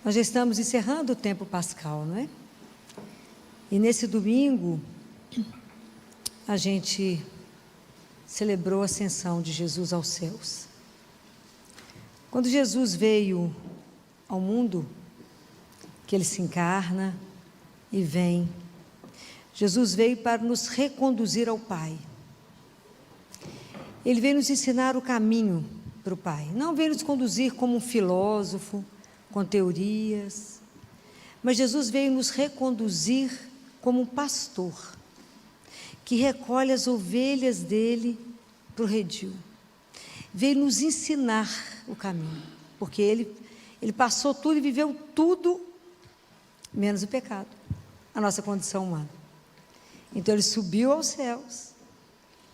Nós já estamos encerrando o tempo pascal, não é? E nesse domingo, a gente celebrou a ascensão de Jesus aos céus. Quando Jesus veio ao mundo, que Ele se encarna e vem, Jesus veio para nos reconduzir ao Pai. Ele veio nos ensinar o caminho para o Pai. Não veio nos conduzir como um filósofo, com teorias, mas Jesus veio nos reconduzir como um pastor, que recolhe as ovelhas dele para o redil. Veio nos ensinar o caminho, porque ele passou tudo e viveu tudo, menos o pecado, a nossa condição humana. Então ele subiu aos céus,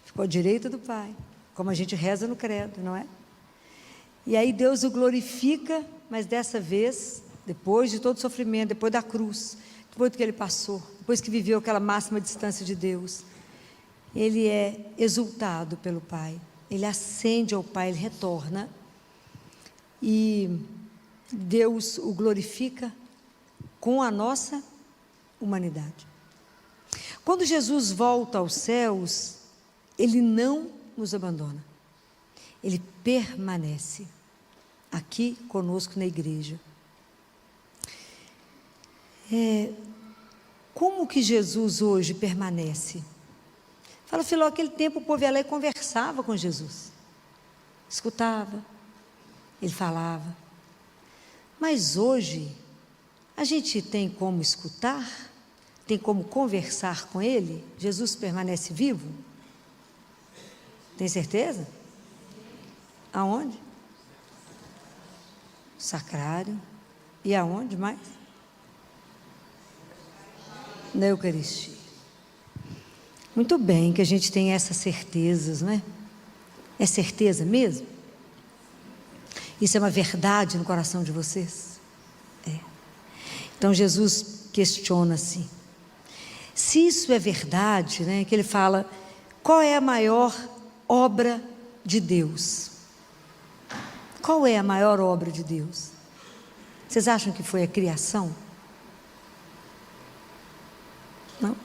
ficou à direita do Pai, como a gente reza no credo, não é? E aí Deus o glorifica, mas dessa vez, depois de todo o sofrimento, depois da cruz, depois do que ele passou, depois que viveu aquela máxima distância de Deus, ele é exultado pelo Pai, ele ascende ao Pai, ele retorna, e Deus o glorifica com a nossa humanidade. Quando Jesus volta aos céus, ele não nos abandona, ele permanece aqui conosco na igreja. Como que Jesus hoje permanece? Fala, Filó, aquele tempo o povo ia lá e conversava com Jesus, escutava, ele falava, mas hoje a gente tem como escutar, tem como conversar com ele? Jesus permanece vivo? Tem certeza? Aonde? Sacrário. E aonde mais? Na Eucaristia. Muito bem que a gente tem essas certezas, não é? É certeza mesmo? Isso é uma verdade no coração de vocês? É. Então Jesus questiona assim, se isso é verdade, né, que ele fala, qual é a maior obra de Deus? Qual é a maior obra de Deus? Vocês acham que foi a criação? Não.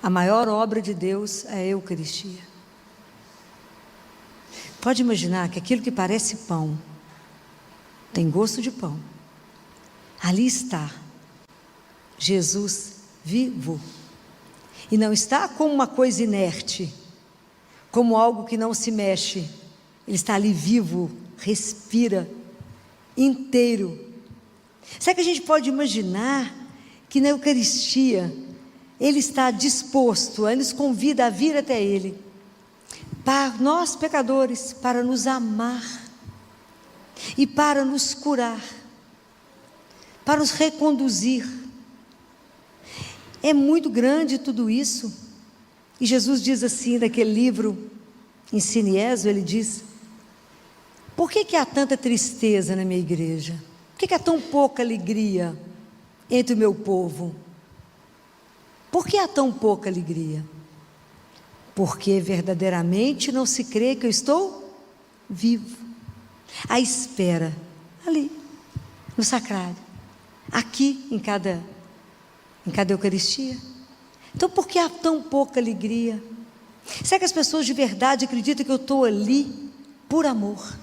A maior obra de Deus é a Eucaristia. Pode imaginar que aquilo que parece pão, tem gosto de pão, ali está Jesus vivo, e não está como uma coisa inerte, como algo que não se mexe, ele está ali vivo, respira, inteiro. Será que a gente pode imaginar que na Eucaristia, ele está disposto, ele nos convida a vir até ele, para nós pecadores, para nos amar, e para nos curar, para nos reconduzir. É muito grande tudo isso, e Jesus diz assim, naquele livro, Ensine Eso, ele diz, por que há tanta tristeza na minha igreja? Por que há tão pouca alegria entre o meu povo? Por que há tão pouca alegria? Porque verdadeiramente não se crê que eu estou vivo, à espera, ali, no sacrário, aqui em cada Eucaristia. Então por que há tão pouca alegria? Será que as pessoas de verdade acreditam que eu estou ali por amor,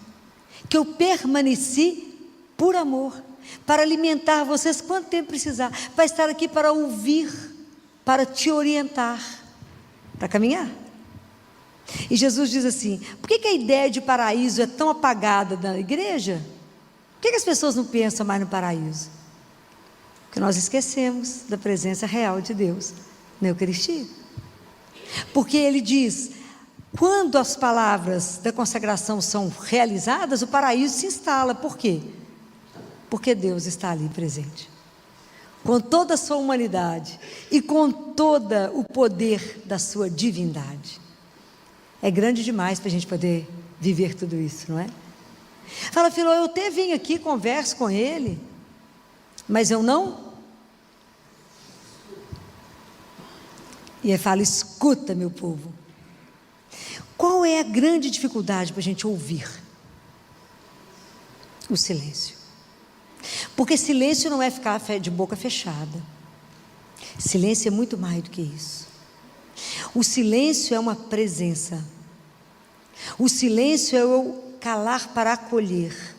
que eu permaneci por amor, para alimentar vocês quanto tempo precisar, para estar aqui para ouvir, para te orientar, para caminhar? E Jesus diz assim, por que a ideia de paraíso é tão apagada da igreja? Por que as pessoas não pensam mais no paraíso? Porque nós esquecemos da presença real de Deus na Eucaristia. Porque ele diz, quando as palavras da consagração são realizadas, o paraíso se instala. Por quê? Porque Deus está ali presente, com toda a sua humanidade e com todo o poder da sua divindade. É grande demais para a gente poder viver tudo isso, não é? Fala, Filó, eu até vim aqui, converso com ele, mas eu não. E ele fala, escuta, meu povo. Qual é a grande dificuldade para a gente ouvir? O silêncio. Porque silêncio não é ficar de boca fechada. Silêncio é muito mais do que isso. O silêncio é uma presença. O silêncio é o calar para acolher.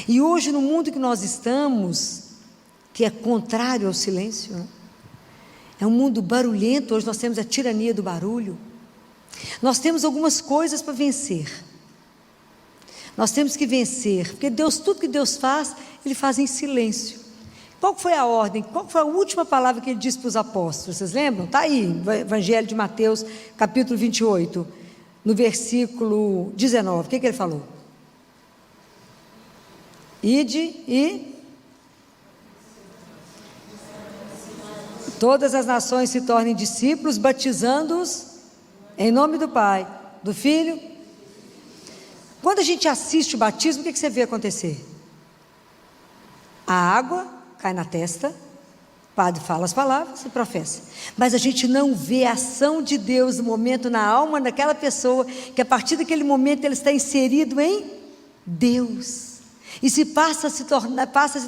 E hoje, no mundo que nós estamos, que é contrário ao silêncio, né? É um mundo barulhento. Hoje nós temos a tirania do barulho. Nós temos algumas coisas para vencer. Nós temos que vencer, porque Deus, tudo que Deus faz, Ele faz em silêncio. Qual foi a ordem? Qual foi a última palavra que Ele disse para os apóstolos? Vocês lembram? Está aí, Evangelho de Mateus, capítulo 28, no versículo 19. O que Ele falou? Ide e todas as nações se tornem discípulos, batizando-os em nome do Pai, do Filho. Quando a gente assiste o batismo, o que você vê acontecer? A água cai na testa, o padre fala as palavras e professa. Mas a gente não vê a ação de Deus no momento, na alma daquela pessoa, que a partir daquele momento ele está inserido em Deus. E passa a se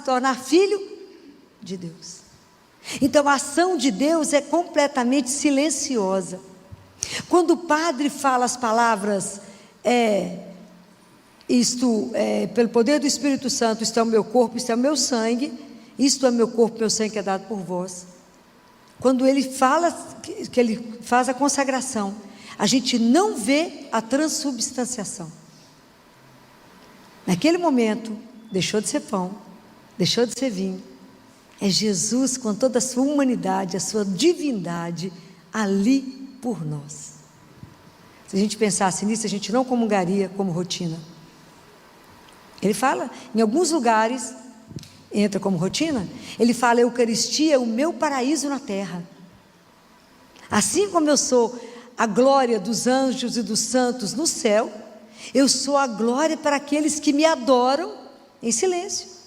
tornar filho de Deus. Então a ação de Deus é completamente silenciosa. Quando o padre fala as palavras, pelo poder do Espírito Santo, isto é o meu corpo, isto é o meu sangue, isto é meu corpo, meu sangue que é dado por vós. Quando ele fala, que ele faz a consagração, a gente não vê a transubstanciação. Naquele momento, deixou de ser pão, deixou de ser vinho. É Jesus com toda a sua humanidade, a sua divindade, ali por nós. Se a gente pensasse nisso, a gente não comungaria como rotina. Ele fala, em alguns lugares, entra como rotina, ele fala: a Eucaristia é o meu paraíso na terra. Assim como eu sou a glória dos anjos e dos santos no céu, eu sou a glória para aqueles que me adoram em silêncio.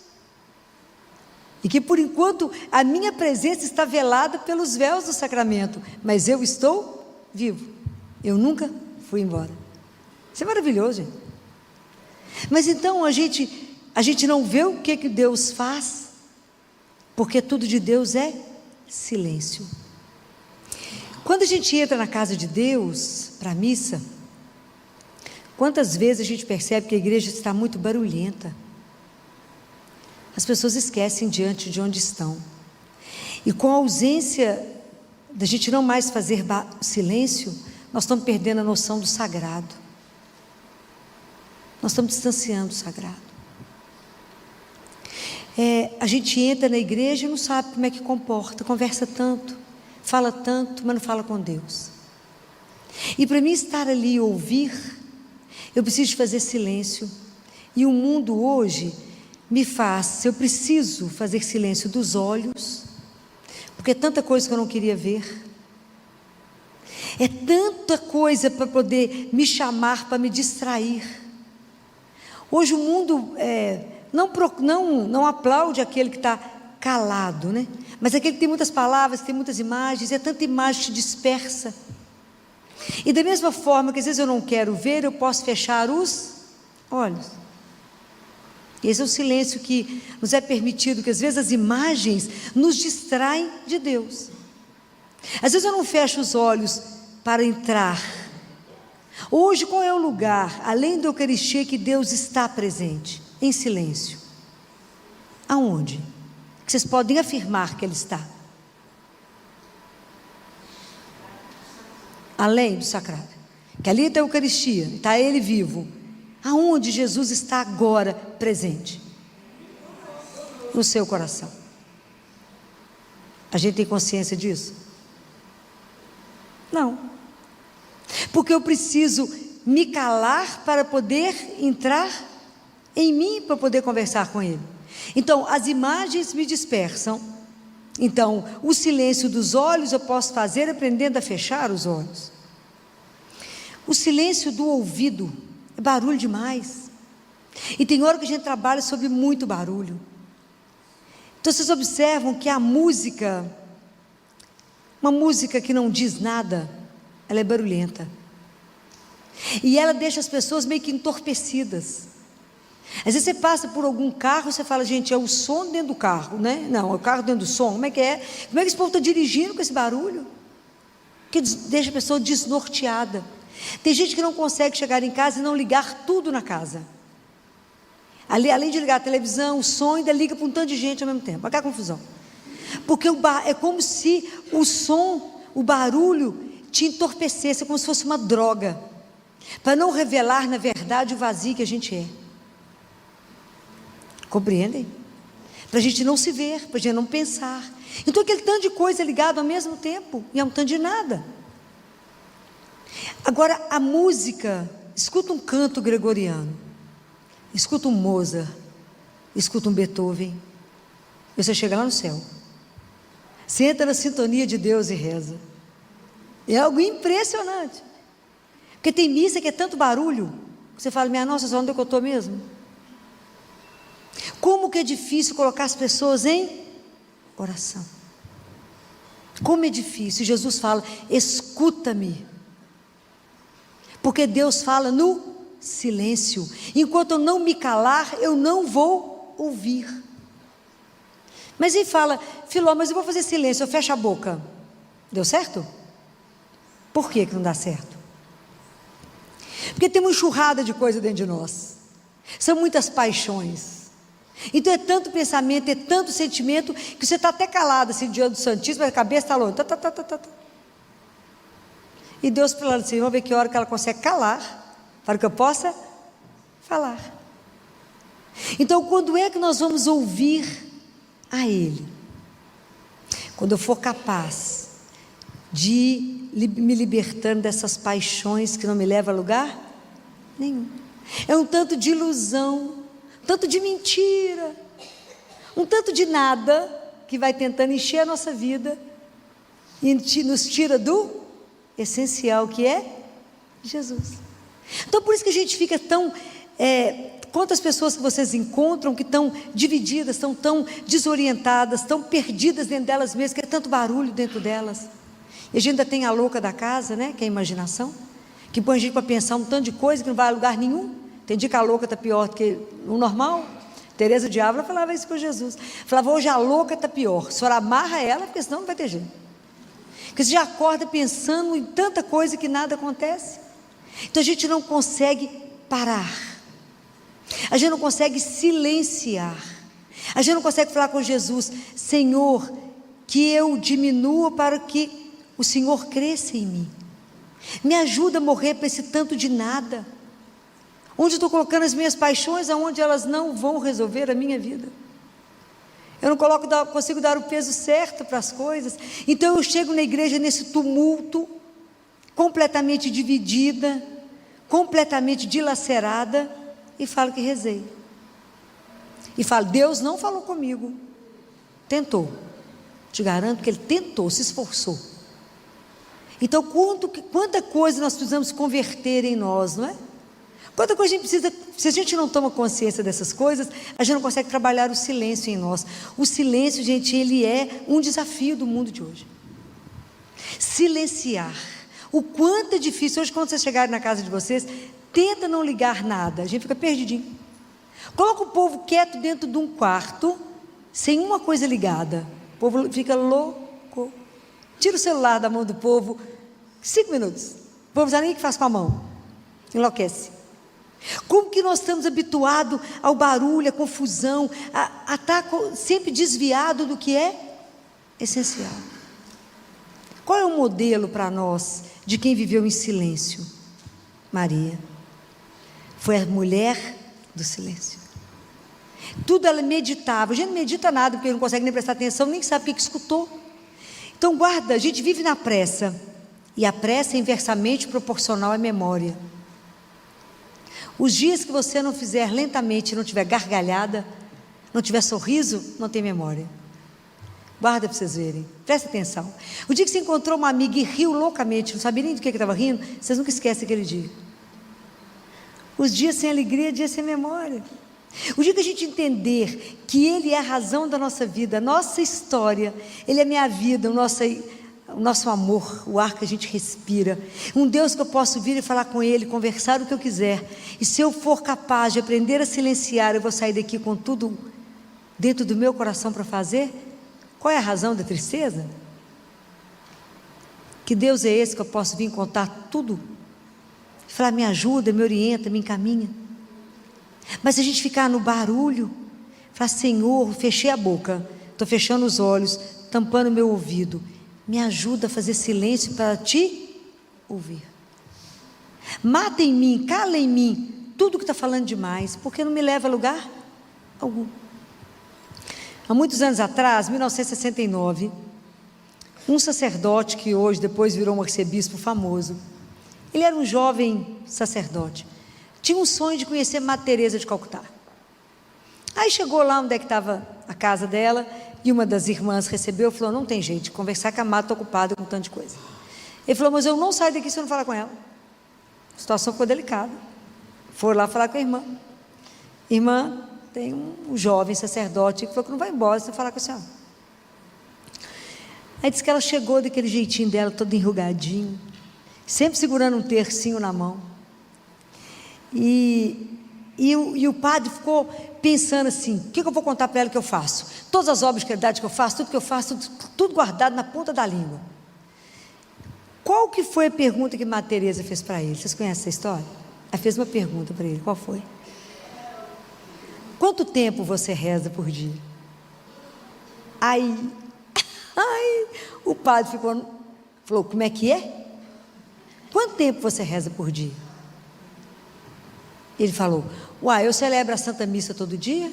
E que por enquanto a minha presença está velada pelos véus do sacramento, mas eu estou vivo, eu nunca fui embora. Isso é maravilhoso, gente. Mas então a gente não vê o que Deus faz, porque tudo de Deus é silêncio. Quando a gente entra na casa de Deus, para a missa, quantas vezes a gente percebe que a igreja está muito barulhenta? As pessoas esquecem diante de onde estão. E com a ausência da gente não mais fazer silêncio, nós estamos perdendo a noção do sagrado. Nós estamos distanciando do sagrado. A gente entra na igreja e não sabe como é que comporta, conversa tanto, fala tanto, mas não fala com Deus. E para mim estar ali e ouvir, eu preciso fazer silêncio. E o mundo hoje me faz, eu preciso fazer silêncio dos olhos, porque é tanta coisa que eu não queria ver, é tanta coisa para poder me chamar, para me distrair. Hoje o mundo não aplaude aquele que está calado, né? Mas aquele que tem muitas palavras, que tem muitas imagens, é tanta imagem que te dispersa. E da mesma forma que às vezes eu não quero ver, eu posso fechar os olhos. Esse é o silêncio que nos é permitido, que às vezes as imagens nos distraem de Deus. Às vezes eu não fecho os olhos para entrar. Hoje qual é o lugar, além da Eucaristia, que Deus está presente? Em silêncio. Aonde? Que vocês podem afirmar que Ele está? Além do sacrário. Que ali está a Eucaristia, está Ele vivo. Aonde Jesus está agora presente? No seu coração. A gente tem consciência disso? Não. Porque eu preciso me calar para poder entrar em mim, para poder conversar com Ele. Então, as imagens me dispersam. Então, o silêncio dos olhos eu posso fazer aprendendo a fechar os olhos. O silêncio do ouvido é barulho demais. E tem hora que a gente trabalha sobre muito barulho. Então vocês observam que a música, uma música que não diz nada, ela é barulhenta. E ela deixa as pessoas meio que entorpecidas. Às vezes você passa por algum carro, você fala, gente, é o som dentro do carro, né? Não, é o carro dentro do som. Como é que é? Como é que esse povo está dirigindo com esse barulho? Que deixa a pessoa desnorteada. Tem gente que não consegue chegar em casa e não ligar tudo na casa. Além de ligar a televisão, o som, ainda liga para um tanto de gente ao mesmo tempo. Olha a confusão. Porque é como se o som, o barulho, te entorpecesse, como se fosse uma droga, para não revelar, na verdade, o vazio que a gente é. Compreendem? Para a gente não se ver, para a gente não pensar. Então aquele tanto de coisa ligado ao mesmo tempo, e é um tanto de nada. Agora a música, escuta um canto gregoriano, escuta um Mozart, escuta um Beethoven, e você chega lá no céu. Você entra na sintonia de Deus e reza. É algo impressionante. Porque tem missa que é tanto barulho, que você fala, minha nossa, só onde é que eu estou mesmo? Como que é difícil colocar as pessoas em oração. Como é difícil. Jesus fala, escuta-me. Porque Deus fala no silêncio. Enquanto eu não me calar, eu não vou ouvir. Mas ele fala, Filó, mas eu vou fazer silêncio, eu fecho a boca. Deu certo? Por que não dá certo? Porque tem uma enxurrada de coisa dentro de nós. São muitas paixões. Então é tanto pensamento, é tanto sentimento, que você está até calado assim, diante do Santíssimo, a cabeça está longe. E Deus falando assim, vamos ver que hora que ela consegue calar, para que eu possa falar. Então quando é que nós vamos ouvir a Ele? Quando eu for capaz de me libertando dessas paixões que não me levam a lugar nenhum. É um tanto de ilusão, um tanto de mentira, um tanto de nada que vai tentando encher a nossa vida e nos tira do essencial, que é Jesus. Então por isso que a gente fica tão quantas pessoas que vocês encontram que estão divididas, estão tão desorientadas, estão perdidas dentro delas mesmas, que é tanto barulho dentro delas. E a gente ainda tem a louca da casa, né, que é a imaginação, que põe a gente para pensar um tanto de coisa que não vai a lugar nenhum. Tem dia que a louca está pior do que o normal. Teresa de Ávila falava isso com Jesus. Falava, hoje a louca está pior. A senhora amarra ela, porque senão não vai ter jeito. Porque você já acorda pensando em tanta coisa que nada acontece. Então a gente não consegue parar. A gente não consegue silenciar. A gente não consegue falar com Jesus, Senhor, que eu diminua para que o Senhor cresça em mim. Me ajuda a morrer para esse tanto de nada. Onde estou colocando as minhas paixões, aonde elas não vão resolver a minha vida. Eu não consigo dar o peso certo para as coisas. Então eu chego na igreja nesse tumulto, completamente dividida, completamente dilacerada, e falo que rezei. E falo, Deus não falou comigo. Tentou. Te garanto que Ele tentou, se esforçou. Então quanta coisa nós precisamos converter em nós, não é? Quanta coisa a gente precisa, se a gente não toma consciência dessas coisas, a gente não consegue trabalhar o silêncio em nós. O silêncio, gente, ele é um desafio do mundo de hoje. Silenciar. O quanto é difícil. Hoje, quando vocês chegarem na casa de vocês, tenta não ligar nada, a gente fica perdidinho. Coloca o povo quieto dentro de um quarto, sem uma coisa ligada. O povo fica louco. Tira o celular da mão do povo, 5 minutos. O povo não sabe nem o que faz com a mão. Enlouquece. Como que nós estamos habituados ao barulho, à confusão, a estar sempre desviado do que é essencial. Qual é o modelo para nós de quem viveu em silêncio? Maria. Foi a mulher do silêncio. Tudo ela meditava. A gente não medita nada, porque não consegue nem prestar atenção, nem sabe o que escutou. Então guarda, a gente vive na pressa. E a pressa é inversamente proporcional à memória. Os dias que você não fizer lentamente, não tiver gargalhada, não tiver sorriso, não tem memória. Guarda para vocês verem, presta atenção. O dia que você encontrou uma amiga e riu loucamente, não sabia nem do que estava rindo, vocês nunca esquecem aquele dia. Os dias sem alegria, dias sem memória. O dia que a gente entender que Ele é a razão da nossa vida, a nossa história, Ele é a minha vida, o nosso amor, o ar que a gente respira, um Deus que eu posso vir e falar com Ele, conversar o que eu quiser, e se eu for capaz de aprender a silenciar, eu vou sair daqui com tudo dentro do meu coração para fazer. Qual é a razão da tristeza? Que Deus é esse que eu posso vir contar tudo, falar, me ajuda, me orienta, me encaminha. Mas se a gente ficar no barulho, falar, Senhor, fechei a boca, estou fechando os olhos, tampando o meu ouvido, me ajuda a fazer silêncio para te ouvir. Mata em mim, cala em mim tudo que está falando demais, porque não me leva a lugar algum. Há muitos anos atrás, 1969, um sacerdote que hoje depois virou um arcebispo famoso, ele era um jovem sacerdote, tinha um sonho de conhecer Madre Teresa de Calcutá. Aí chegou lá onde é que estava a casa dela, e uma das irmãs recebeu e falou, não tem jeito de conversar com a Madre, está ocupada com tanta coisa. Ele falou, mas eu não saio daqui se eu não falar com ela. A situação ficou delicada. Foram lá falar com a irmã. Irmã, tem um jovem sacerdote que falou que não vai embora sem falar com a senhora. Aí disse que ela chegou daquele jeitinho dela, todo enrugadinho, sempre segurando um tercinho na mão. E o padre ficou pensando assim, o que eu vou contar para ela que eu faço? Todas as obras de caridade que eu faço, tudo que eu faço, tudo guardado na ponta da língua. Qual que foi a pergunta que Madre Teresa fez para ele? Vocês conhecem essa história? Ela fez uma pergunta para ele, qual foi? Quanto tempo você reza por dia? Aí, o padre falou, como é que é? Quanto tempo você reza por dia? Ele falou, eu celebro a Santa Missa todo dia,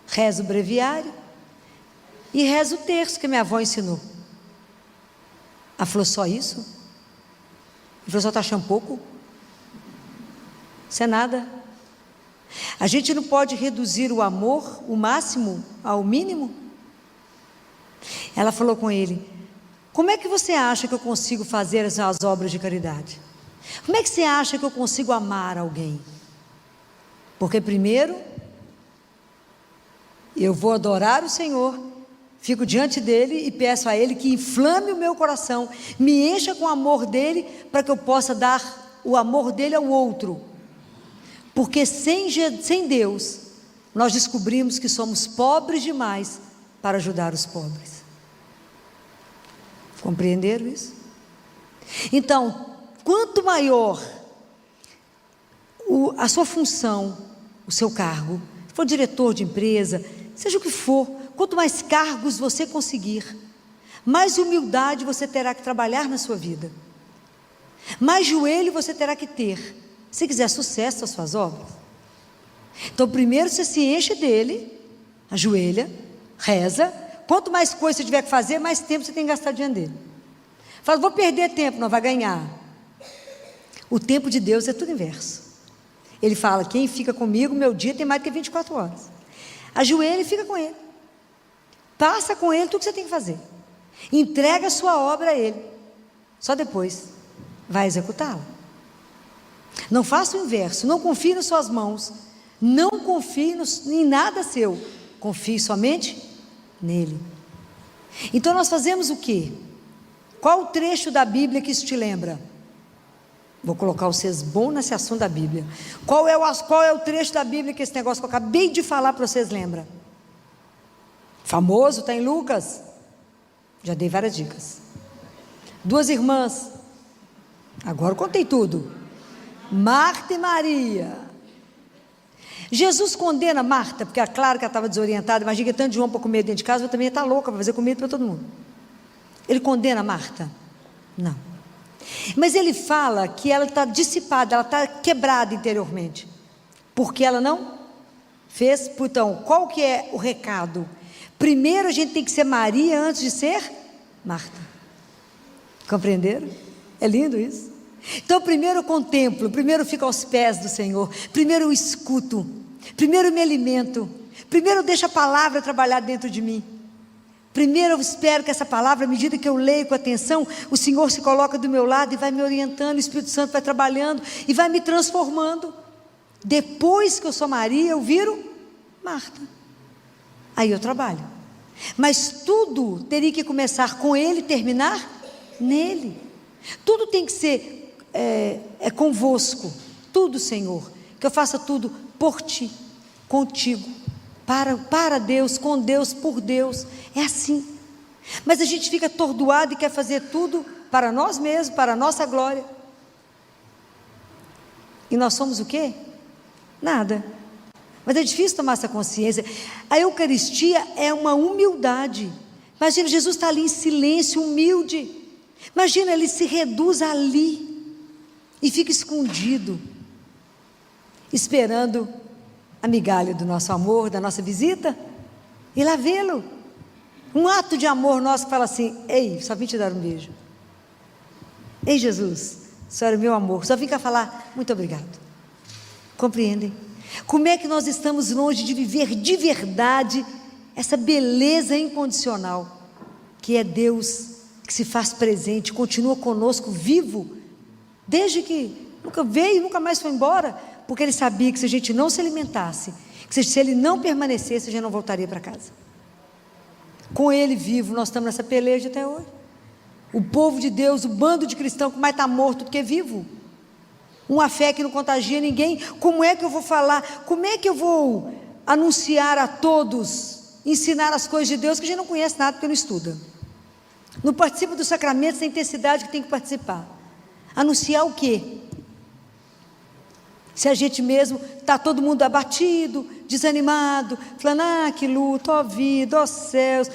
rezo o breviário e rezo o terço que minha avó ensinou. Ela falou, só isso? Ele falou, só está achando pouco? Isso é nada. A gente não pode reduzir o amor, o máximo, ao mínimo? Ela falou com ele, como é que você acha que eu consigo fazer as obras de caridade? Como é que você acha que eu consigo amar alguém? Porque primeiro, eu vou adorar o Senhor, fico diante dEle e peço a Ele que inflame o meu coração, me encha com o amor dEle, para que eu possa dar o amor dEle ao outro. Porque sem Deus, nós descobrimos que somos pobres demais para ajudar os pobres. Compreenderam isso? Então, quanto maior a sua função, o seu cargo, se for diretor de empresa, seja o que for, quanto mais cargos você conseguir, mais humildade você terá que trabalhar na sua vida, mais joelho você terá que ter, se quiser sucesso nas suas obras. Então primeiro você se enche dele, ajoelha, reza, quanto mais coisa você tiver que fazer, mais tempo você tem que gastar diante dele. Fala, vou perder tempo, não vai ganhar. O tempo de Deus é tudo inverso. Ele fala, quem fica comigo, meu dia tem mais do que 24 horas. Ajoelha e fica com ele. Passa com ele tudo que você tem que fazer. Entrega a sua obra a ele. Só depois vai executá-la. Não faça o inverso, não confie nas suas mãos, não confie em nada seu, confie somente nele. Então nós fazemos o quê? Qual o trecho da Bíblia que isso te lembra? Vou colocar vocês bom nesse assunto da Bíblia. Qual é o trecho da Bíblia que esse negócio que eu acabei de falar para vocês lembra? Famoso, está em Lucas. Já dei várias dicas. Duas irmãs. Agora eu contei tudo. Marta e Maria. Jesus condena Marta, porque é claro que ela estava desorientada. Imagina que tanto de João para comer dentro de casa, eu também ia estar louca para fazer comida para todo mundo. Ele condena Marta? Não. Mas ele fala que ela está dissipada, ela está quebrada interiormente, porque ela não fez. Então, qual que é o recado? Primeiro a gente tem que ser Maria antes de ser Marta. Compreenderam? É lindo isso? Então primeiro eu contemplo, primeiro eu fico aos pés do Senhor, primeiro eu escuto, primeiro eu me alimento, primeiro eu deixo a palavra trabalhar dentro de mim. Primeiro eu espero que essa palavra, à medida que eu leio com atenção, o Senhor se coloca do meu lado e vai me orientando, o Espírito Santo vai trabalhando e vai me transformando. Depois que eu sou Maria, eu viro Marta. Aí eu trabalho. Mas tudo teria que começar com Ele e terminar nele. Tudo tem que ser convosco, tudo, Senhor, que eu faça tudo por Ti, contigo, para Deus, com Deus, por Deus, é assim. Mas a gente fica atordoado e quer fazer tudo para nós mesmos, para a nossa glória. E nós somos o quê? Nada. Mas é difícil tomar essa consciência. A Eucaristia é uma humildade. Imagina, Jesus está ali em silêncio, humilde. Imagina, ele se reduz ali e fica escondido, esperando a migalha do nosso amor, da nossa visita, e lá vê-lo. Um ato de amor nosso que fala assim: ei, só vim te dar um beijo. Ei, Jesus, Senhor é meu amor, só vim cá falar muito obrigado. Compreendem? Como é que nós estamos longe de viver de verdade essa beleza incondicional, que é Deus, que se faz presente, continua conosco, vivo, desde que nunca veio, nunca mais foi embora, porque Ele sabia que se a gente não se alimentasse, que se Ele não permanecesse, a gente não voltaria para casa. Com Ele vivo, nós estamos nessa peleja até hoje. O povo de Deus, o bando de cristãos que mais está morto do que vivo. Uma fé que não contagia ninguém. Como é que eu vou falar? Como é que eu vou anunciar a todos, ensinar as coisas de Deus, que a gente não conhece nada porque não estuda? Não participa dos sacramentos da intensidade que tem que participar. Anunciar o quê? Se a gente mesmo está todo mundo abatido, desanimado, falando: que luta, ó vida, ó céus,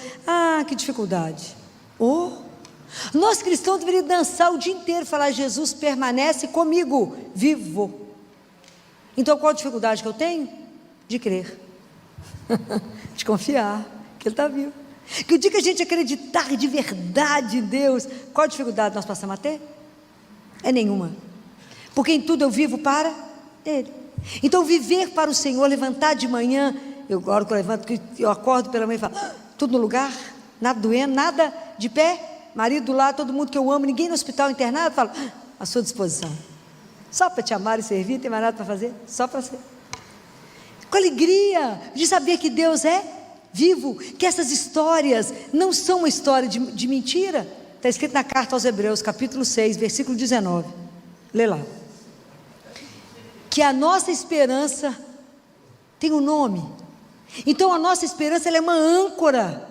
que dificuldade. Nós cristãos deveríamos dançar o dia inteiro, falar: Jesus permanece comigo, vivo. Então qual a dificuldade que eu tenho? De crer, de confiar que Ele está vivo. Que o dia que a gente acreditar de verdade em Deus, qual a dificuldade nós passamos a ter? É nenhuma, porque em tudo eu vivo para Ele. Então viver para o Senhor, levantar de manhã, agora que eu levanto, eu acordo pela manhã e falo: tudo no lugar, nada doendo, nada de pé, marido do lado, todo mundo que eu amo, ninguém no hospital internado, falo: à sua disposição, só para te amar e servir, não tem mais nada para fazer, só para ser. Com alegria de saber que Deus é vivo, que essas histórias não são uma história de mentira. Está escrito na carta aos Hebreus, capítulo 6, versículo 19, lê lá, que a nossa esperança tem um nome. Então a nossa esperança, ela é uma âncora.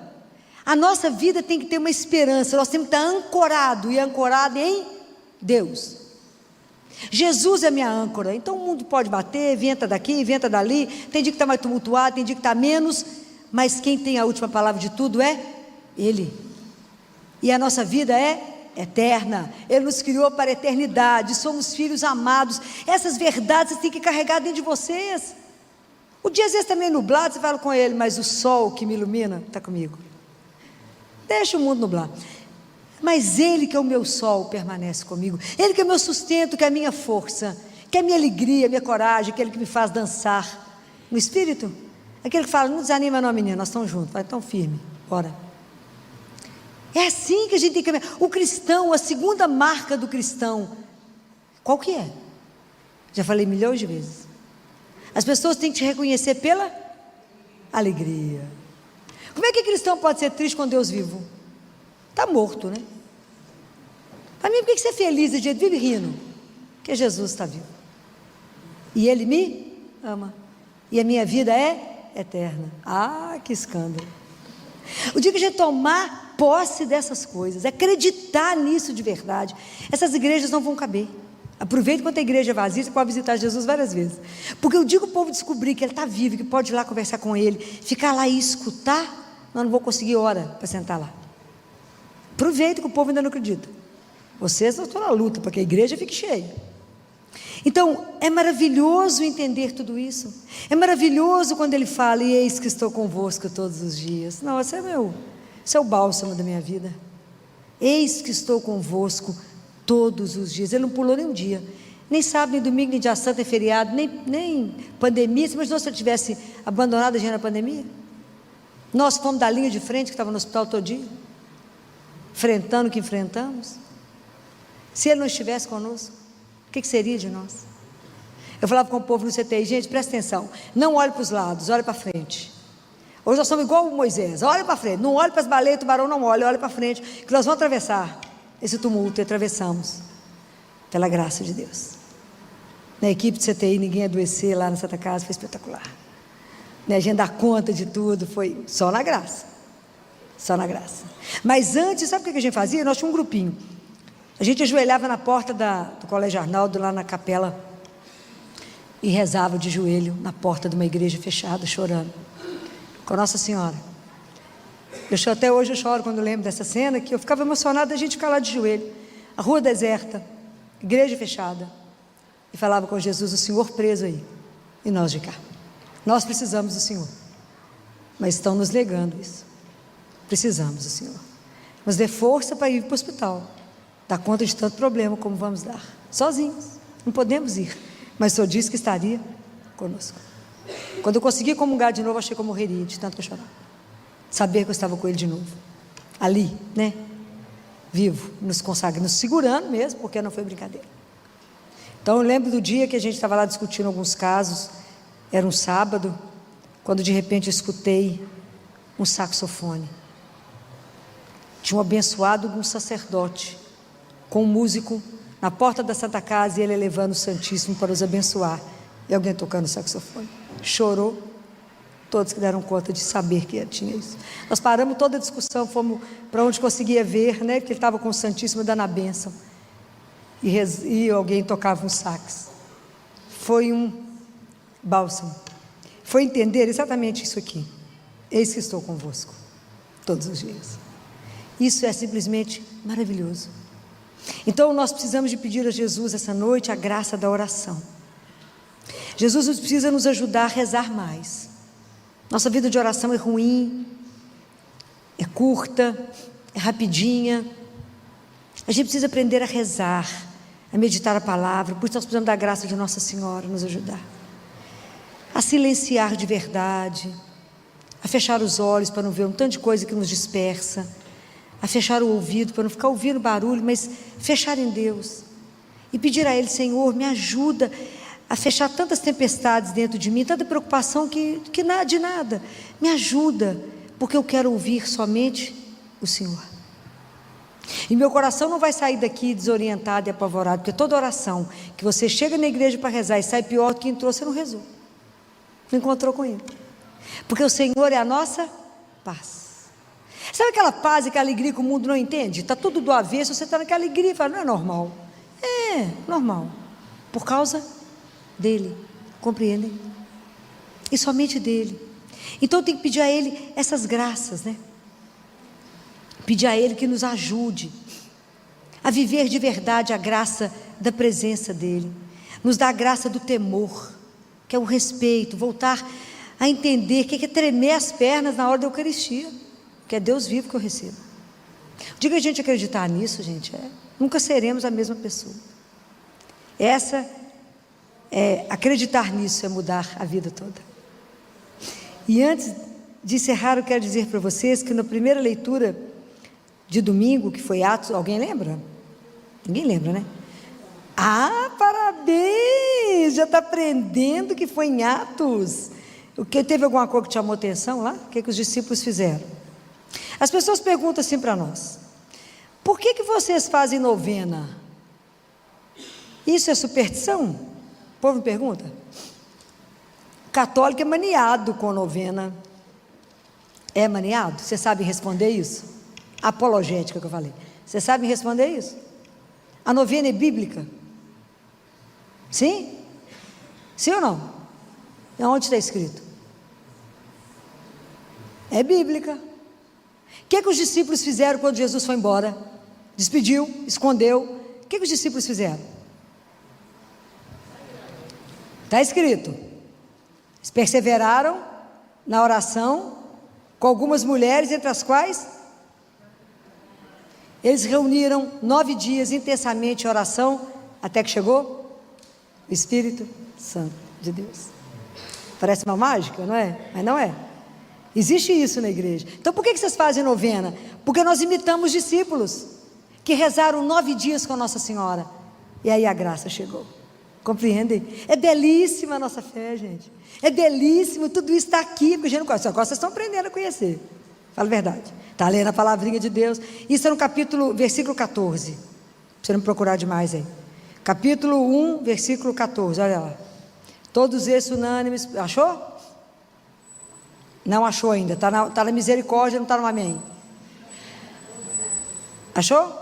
A nossa vida tem que ter uma esperança, nós temos que estar ancorado, e ancorado em Deus. Jesus é a minha âncora. Então o mundo pode bater, venta daqui, venta dali, tem dia que está mais tumultuado, tem dia que está menos, mas quem tem a última palavra de tudo é Ele. E a nossa vida é eterna. Ele nos criou para a eternidade, somos filhos amados. Essas verdades vocês têm que carregar dentro de vocês. O dia às vezes está meio nublado, você fala com Ele: mas o sol que me ilumina está comigo. Deixa o mundo nublar, mas Ele que é o meu sol permanece comigo. Ele que é o meu sustento, que é a minha força, que é a minha alegria, a minha coragem, aquele que me faz dançar no Espírito. Aquele que fala: não desanima não, menina, nós estamos juntos, vai tão firme, bora. É assim que a gente tem que ver. O cristão, a segunda marca do cristão, qual que é? Já falei milhões de vezes. As pessoas têm que te reconhecer pela alegria. Como é que cristão pode ser triste com Deus vivo? Está morto, né? Para mim, por que você é feliz e vive rindo? Porque Jesus está vivo, e Ele me ama, e a minha vida é eterna. Que escândalo! O dia que a gente tomar posse dessas coisas, acreditar nisso de verdade, essas igrejas não vão caber. Aproveite enquanto a igreja é vazia, você pode visitar Jesus várias vezes, porque o dia que o povo descobrir que Ele está vivo, que pode ir lá conversar com Ele, ficar lá e escutar, nós não vou conseguir hora para sentar lá. Aproveite que o povo ainda não acredita. Vocês não estão na luta para que a igreja fique cheia. Então é maravilhoso entender tudo isso. É maravilhoso quando Ele fala: e eis que estou convosco todos os dias. Não, esse é o bálsamo da minha vida. Eis que estou convosco todos os dias. Ele não pulou nem um dia, nem sábado, nem domingo, nem dia santo, nem feriado, nem pandemia. Você imaginou se eu tivesse abandonado a gente na pandemia? Nós fomos da linha de frente, que estava no hospital todo dia, enfrentando o que enfrentamos. Se Ele não estivesse conosco, o que seria de nós? Eu falava com o povo no CTI: gente, presta atenção, não olhe para os lados, olhe para frente. Hoje nós somos igual o Moisés: olhe para frente, não olhe para as baleias, tubarão não olhe para frente, que nós vamos atravessar. esse tumulto e atravessamos, pela graça de Deus. Na equipe de CTI, ninguém adoecer lá na Santa Casa, foi espetacular. A gente dar conta de tudo, foi só na graça. Só na graça. Mas antes, sabe o que a gente fazia? Nós tínhamos um grupinho. A gente ajoelhava na porta do Colégio Arnaldo, lá na capela, e rezava de joelho na porta de uma igreja fechada, chorando, com Nossa Senhora. Até hoje eu choro quando lembro dessa cena, que eu ficava emocionada, a gente ficar lá de joelho, a rua deserta, igreja fechada, e falava com Jesus, o Senhor preso aí, e nós de cá. Nós precisamos do Senhor, mas estão nos negando isso. Precisamos do Senhor. Nos dê força para ir para o hospital, dar conta de tanto problema como vamos dar, sozinhos, não podemos ir, mas o Senhor disse que estaria conosco. Quando eu consegui comungar de novo, achei que eu morreria de tanto que eu chorava. Saber que eu estava com Ele de novo, ali, né, vivo, nos consagrando, nos segurando mesmo, porque não foi brincadeira. Então eu lembro do dia que a gente estava lá discutindo alguns casos, era um sábado, quando de repente eu escutei um saxofone. Tinha um abençoado, um sacerdote, com um músico na porta da Santa Casa, e ele levando o Santíssimo para os abençoar, e alguém tocando saxofone. Chorou, todos que deram conta de saber que tinha isso. Nós paramos toda a discussão, fomos para onde conseguia ver, né, porque ele estava com o Santíssimo dando a bênção, e alguém tocava um sax. Foi um bálsamo, foi entender exatamente isso aqui. Eis que estou convosco todos os dias. Isso é simplesmente maravilhoso. Então nós precisamos de pedir a Jesus essa noite a graça da oração. Jesus precisa nos ajudar a rezar mais. Nossa vida de oração é ruim, é curta, é rapidinha. A gente precisa aprender a rezar, a meditar a palavra. Por isso nós precisamos da graça de Nossa Senhora nos ajudar a silenciar de verdade, a fechar os olhos para não ver um tanto de coisa que nos dispersa, a fechar o ouvido para não ficar ouvindo barulho, mas fechar em Deus e pedir a Ele: Senhor, me ajuda a fechar tantas tempestades dentro de mim, tanta preocupação que nada de nada, me ajuda, porque eu quero ouvir somente o Senhor. E meu coração não vai sair daqui desorientado e apavorado, porque toda oração que você chega na igreja para rezar e sai pior do que entrou, você não rezou, não encontrou com Ele, porque o Senhor é a nossa paz. Sabe aquela paz e aquela alegria que o mundo não entende? Está tudo do avesso, você está naquela alegria e fala: não é normal. É normal, por causa dEle, compreendem? E somente dEle. Então tem que pedir a Ele essas graças, né? Pedir a Ele que nos ajude a viver de verdade a graça da presença dEle, nos dá a graça do temor, que é o respeito, voltar a entender que é tremer as pernas na hora da Eucaristia, que é Deus vivo que eu recebo. Diga a gente acreditar nisso, gente, nunca seremos a mesma pessoa. Acreditar nisso é mudar a vida toda. E antes de encerrar, eu quero dizer para vocês que na primeira leitura de domingo, que foi Atos, alguém lembra? Ninguém lembra, né? Ah, parabéns! Já está aprendendo que foi em Atos. Teve alguma coisa que te chamou atenção lá? O que os discípulos fizeram? As pessoas perguntam assim para nós: por que vocês fazem novena? Isso é superstição? O povo me pergunta. O católico é maniado com novena. É maniado? Você sabe responder isso? Apologética que eu falei. Você sabe responder isso? A novena é bíblica? Sim? Sim ou não? Onde está escrito? É bíblica. O que os discípulos fizeram quando Jesus foi embora? Despediu, escondeu. O que os discípulos fizeram? Está escrito. Eles perseveraram na oração com algumas mulheres, entre as quais eles reuniram 9 dias intensamente em oração, até que chegou o Espírito Santo de Deus. Parece uma mágica, não é? Mas não é. Existe isso na igreja. Então por que vocês fazem novena? Porque nós imitamos discípulos que rezaram 9 dias com a Nossa Senhora, e aí a graça chegou. Compreendem? É belíssima a nossa fé, gente. É belíssimo, tudo isso está aqui, porque a gente não conhece. Agora vocês estão aprendendo a conhecer. Fala a verdade. Está lendo a palavrinha de Deus. Isso é no versículo 14. Pra você não procurar demais aí. Capítulo 1, versículo 14, olha lá. Todos esses unânimes, achou? Não achou ainda, está na misericórdia, não está no amém. Achou?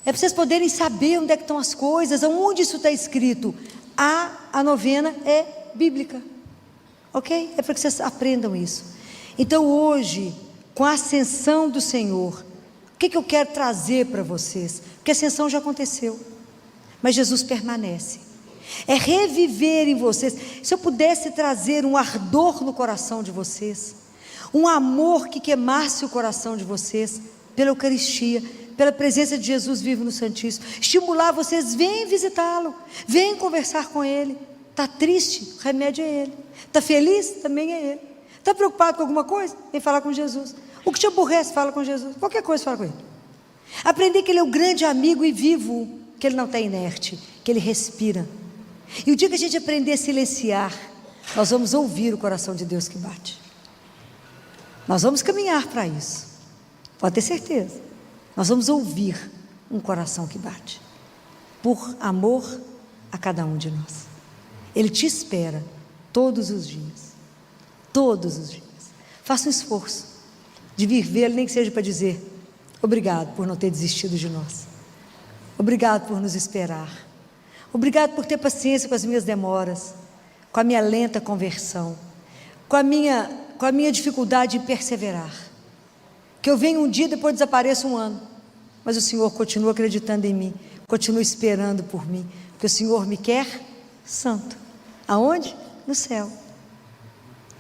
É para vocês poderem saber onde é que estão as coisas, aonde isso está escrito. A novena é bíblica, ok? É para que vocês aprendam isso. Então hoje, com a ascensão do Senhor, o que eu quero trazer para vocês? Porque a ascensão já aconteceu, mas Jesus permanece. É reviver em vocês. Se eu pudesse trazer um ardor no coração de vocês, um amor que queimasse o coração de vocês, pela Eucaristia, pela presença de Jesus vivo no Santíssimo, estimular vocês, vem visitá-lo, vem conversar com Ele. Está triste? O remédio é Ele. Está feliz? Também é Ele. Está preocupado com alguma coisa? Vem falar com Jesus. O que te aborrece, fala com Jesus. Qualquer coisa, fala com Ele. Aprender que Ele é o grande amigo e vivo, que Ele não está inerte, que Ele respira. E o dia que a gente aprender a silenciar, nós vamos ouvir o coração de Deus que bate. Nós vamos caminhar para isso, pode ter certeza. Nós vamos ouvir um coração que bate, por amor a cada um de nós. Ele te espera todos os dias, todos os dias. Faça um esforço de vir vê-lo, nem que seja para dizer obrigado por não ter desistido de nós, obrigado por nos esperar, obrigado por ter paciência com as minhas demoras, com a minha lenta conversão, com a minha dificuldade em perseverar. Que eu venho um dia e depois desapareço um ano, mas o Senhor continua acreditando em mim, continua esperando por mim, porque o Senhor me quer santo. Aonde? No céu.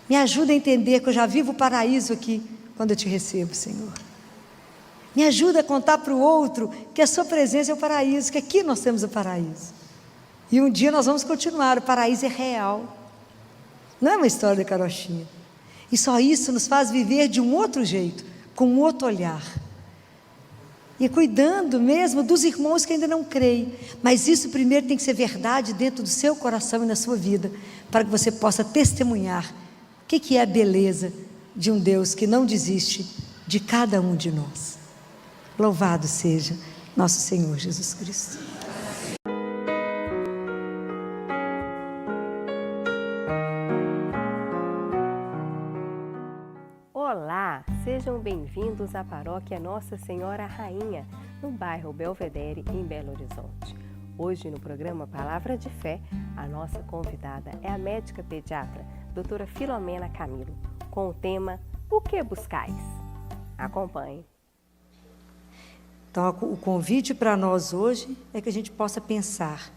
Me ajuda a entender que eu já vivo o paraíso aqui, quando eu te recebo, Senhor. Me ajuda a contar para o outro que a sua presença é o paraíso, que aqui nós temos o paraíso. E um dia nós vamos continuar, o paraíso é real, não é uma história de carochinha. E só isso nos faz viver de um outro jeito, com um outro olhar, e cuidando mesmo dos irmãos que ainda não creem, mas isso primeiro tem que ser verdade dentro do seu coração e na sua vida, para que você possa testemunhar o que é a beleza de um Deus que não desiste de cada um de nós. Louvado seja nosso Senhor Jesus Cristo. Olá, sejam bem-vindos à paróquia Nossa Senhora Rainha, no bairro Belvedere, em Belo Horizonte. Hoje, no programa Palavra de Fé, a nossa convidada é a médica pediatra, doutora Filomena Camilo, com o tema O que buscais? Acompanhe. Então, o convite para nós hoje é que a gente possa pensar.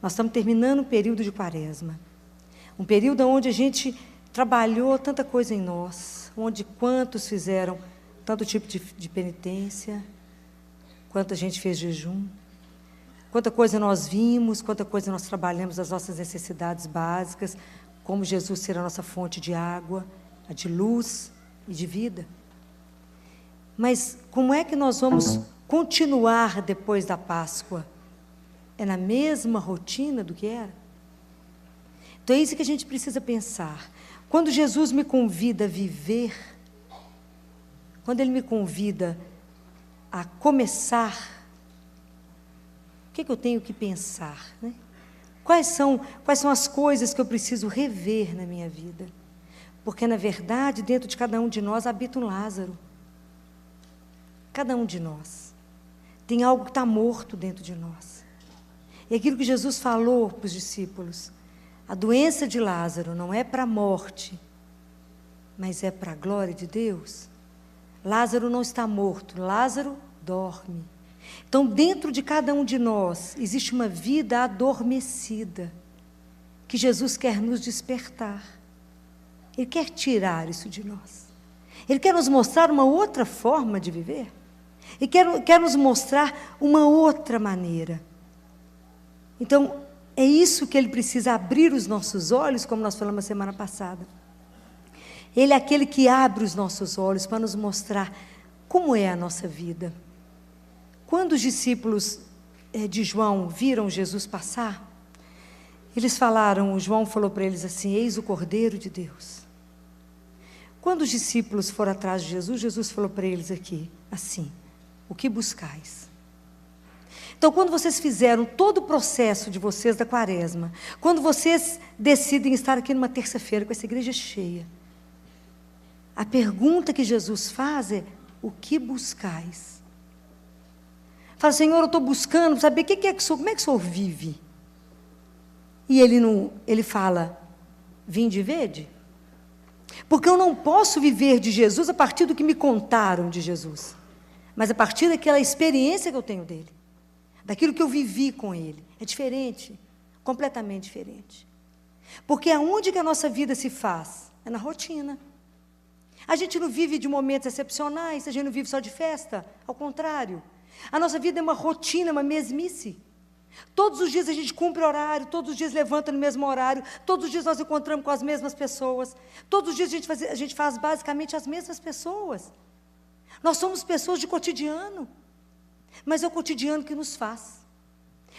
Nós estamos terminando um período de quaresma, um período onde a gente trabalhou tanta coisa em nós, onde quantos fizeram tanto tipo de penitência, quanta gente fez jejum, quanta coisa nós vimos, quanta coisa nós trabalhamos das nossas necessidades básicas, como Jesus ser a nossa fonte de água, a de luz e de vida. Mas como é que nós vamos continuar depois da Páscoa? É na mesma rotina do que era? Então é isso que a gente precisa pensar. Quando Jesus me convida a viver, quando Ele me convida a começar, o que eu tenho que pensar, né? Quais são as coisas que eu preciso rever na minha vida? Porque, na verdade, dentro de cada um de nós habita um Lázaro. Cada um de nós tem algo que está morto dentro de nós. E aquilo que Jesus falou para os discípulos, a doença de Lázaro não é para a morte, mas é para a glória de Deus. Lázaro não está morto, Lázaro dorme. Então, dentro de cada um de nós, existe uma vida adormecida, que Jesus quer nos despertar. Ele quer tirar isso de nós. Ele quer nos mostrar uma outra forma de viver. Ele quer nos mostrar uma outra maneira. Então, é isso que Ele precisa, abrir os nossos olhos, como nós falamos a semana passada. Ele é aquele que abre os nossos olhos para nos mostrar como é a nossa vida. Quando os discípulos de João viram Jesus passar, eles falaram, João falou para eles assim: eis o Cordeiro de Deus. Quando os discípulos foram atrás de Jesus, Jesus falou para eles aqui, assim, o que buscais? Então, quando vocês fizeram todo o processo de vocês da quaresma, quando vocês decidem estar aqui numa terça-feira com essa igreja cheia, a pergunta que Jesus faz é, o que buscais? Fala, Senhor, eu estou buscando saber como é que o Senhor vive. E ele fala, vinde e vede. Porque eu não posso viver de Jesus a partir do que me contaram de Jesus, mas a partir daquela experiência que eu tenho dele, daquilo que eu vivi com ele. É diferente, completamente diferente. Porque aonde que a nossa vida se faz? É na rotina. A gente não vive de momentos excepcionais, a gente não vive só de festa, ao contrário. A nossa vida é uma rotina, uma mesmice. Todos os dias a gente cumpre horário, todos os dias levanta no mesmo horário, todos os dias nós encontramos com as mesmas pessoas, todos os dias a gente faz basicamente as mesmas pessoas. Nós somos pessoas de cotidiano, mas é o cotidiano que nos faz.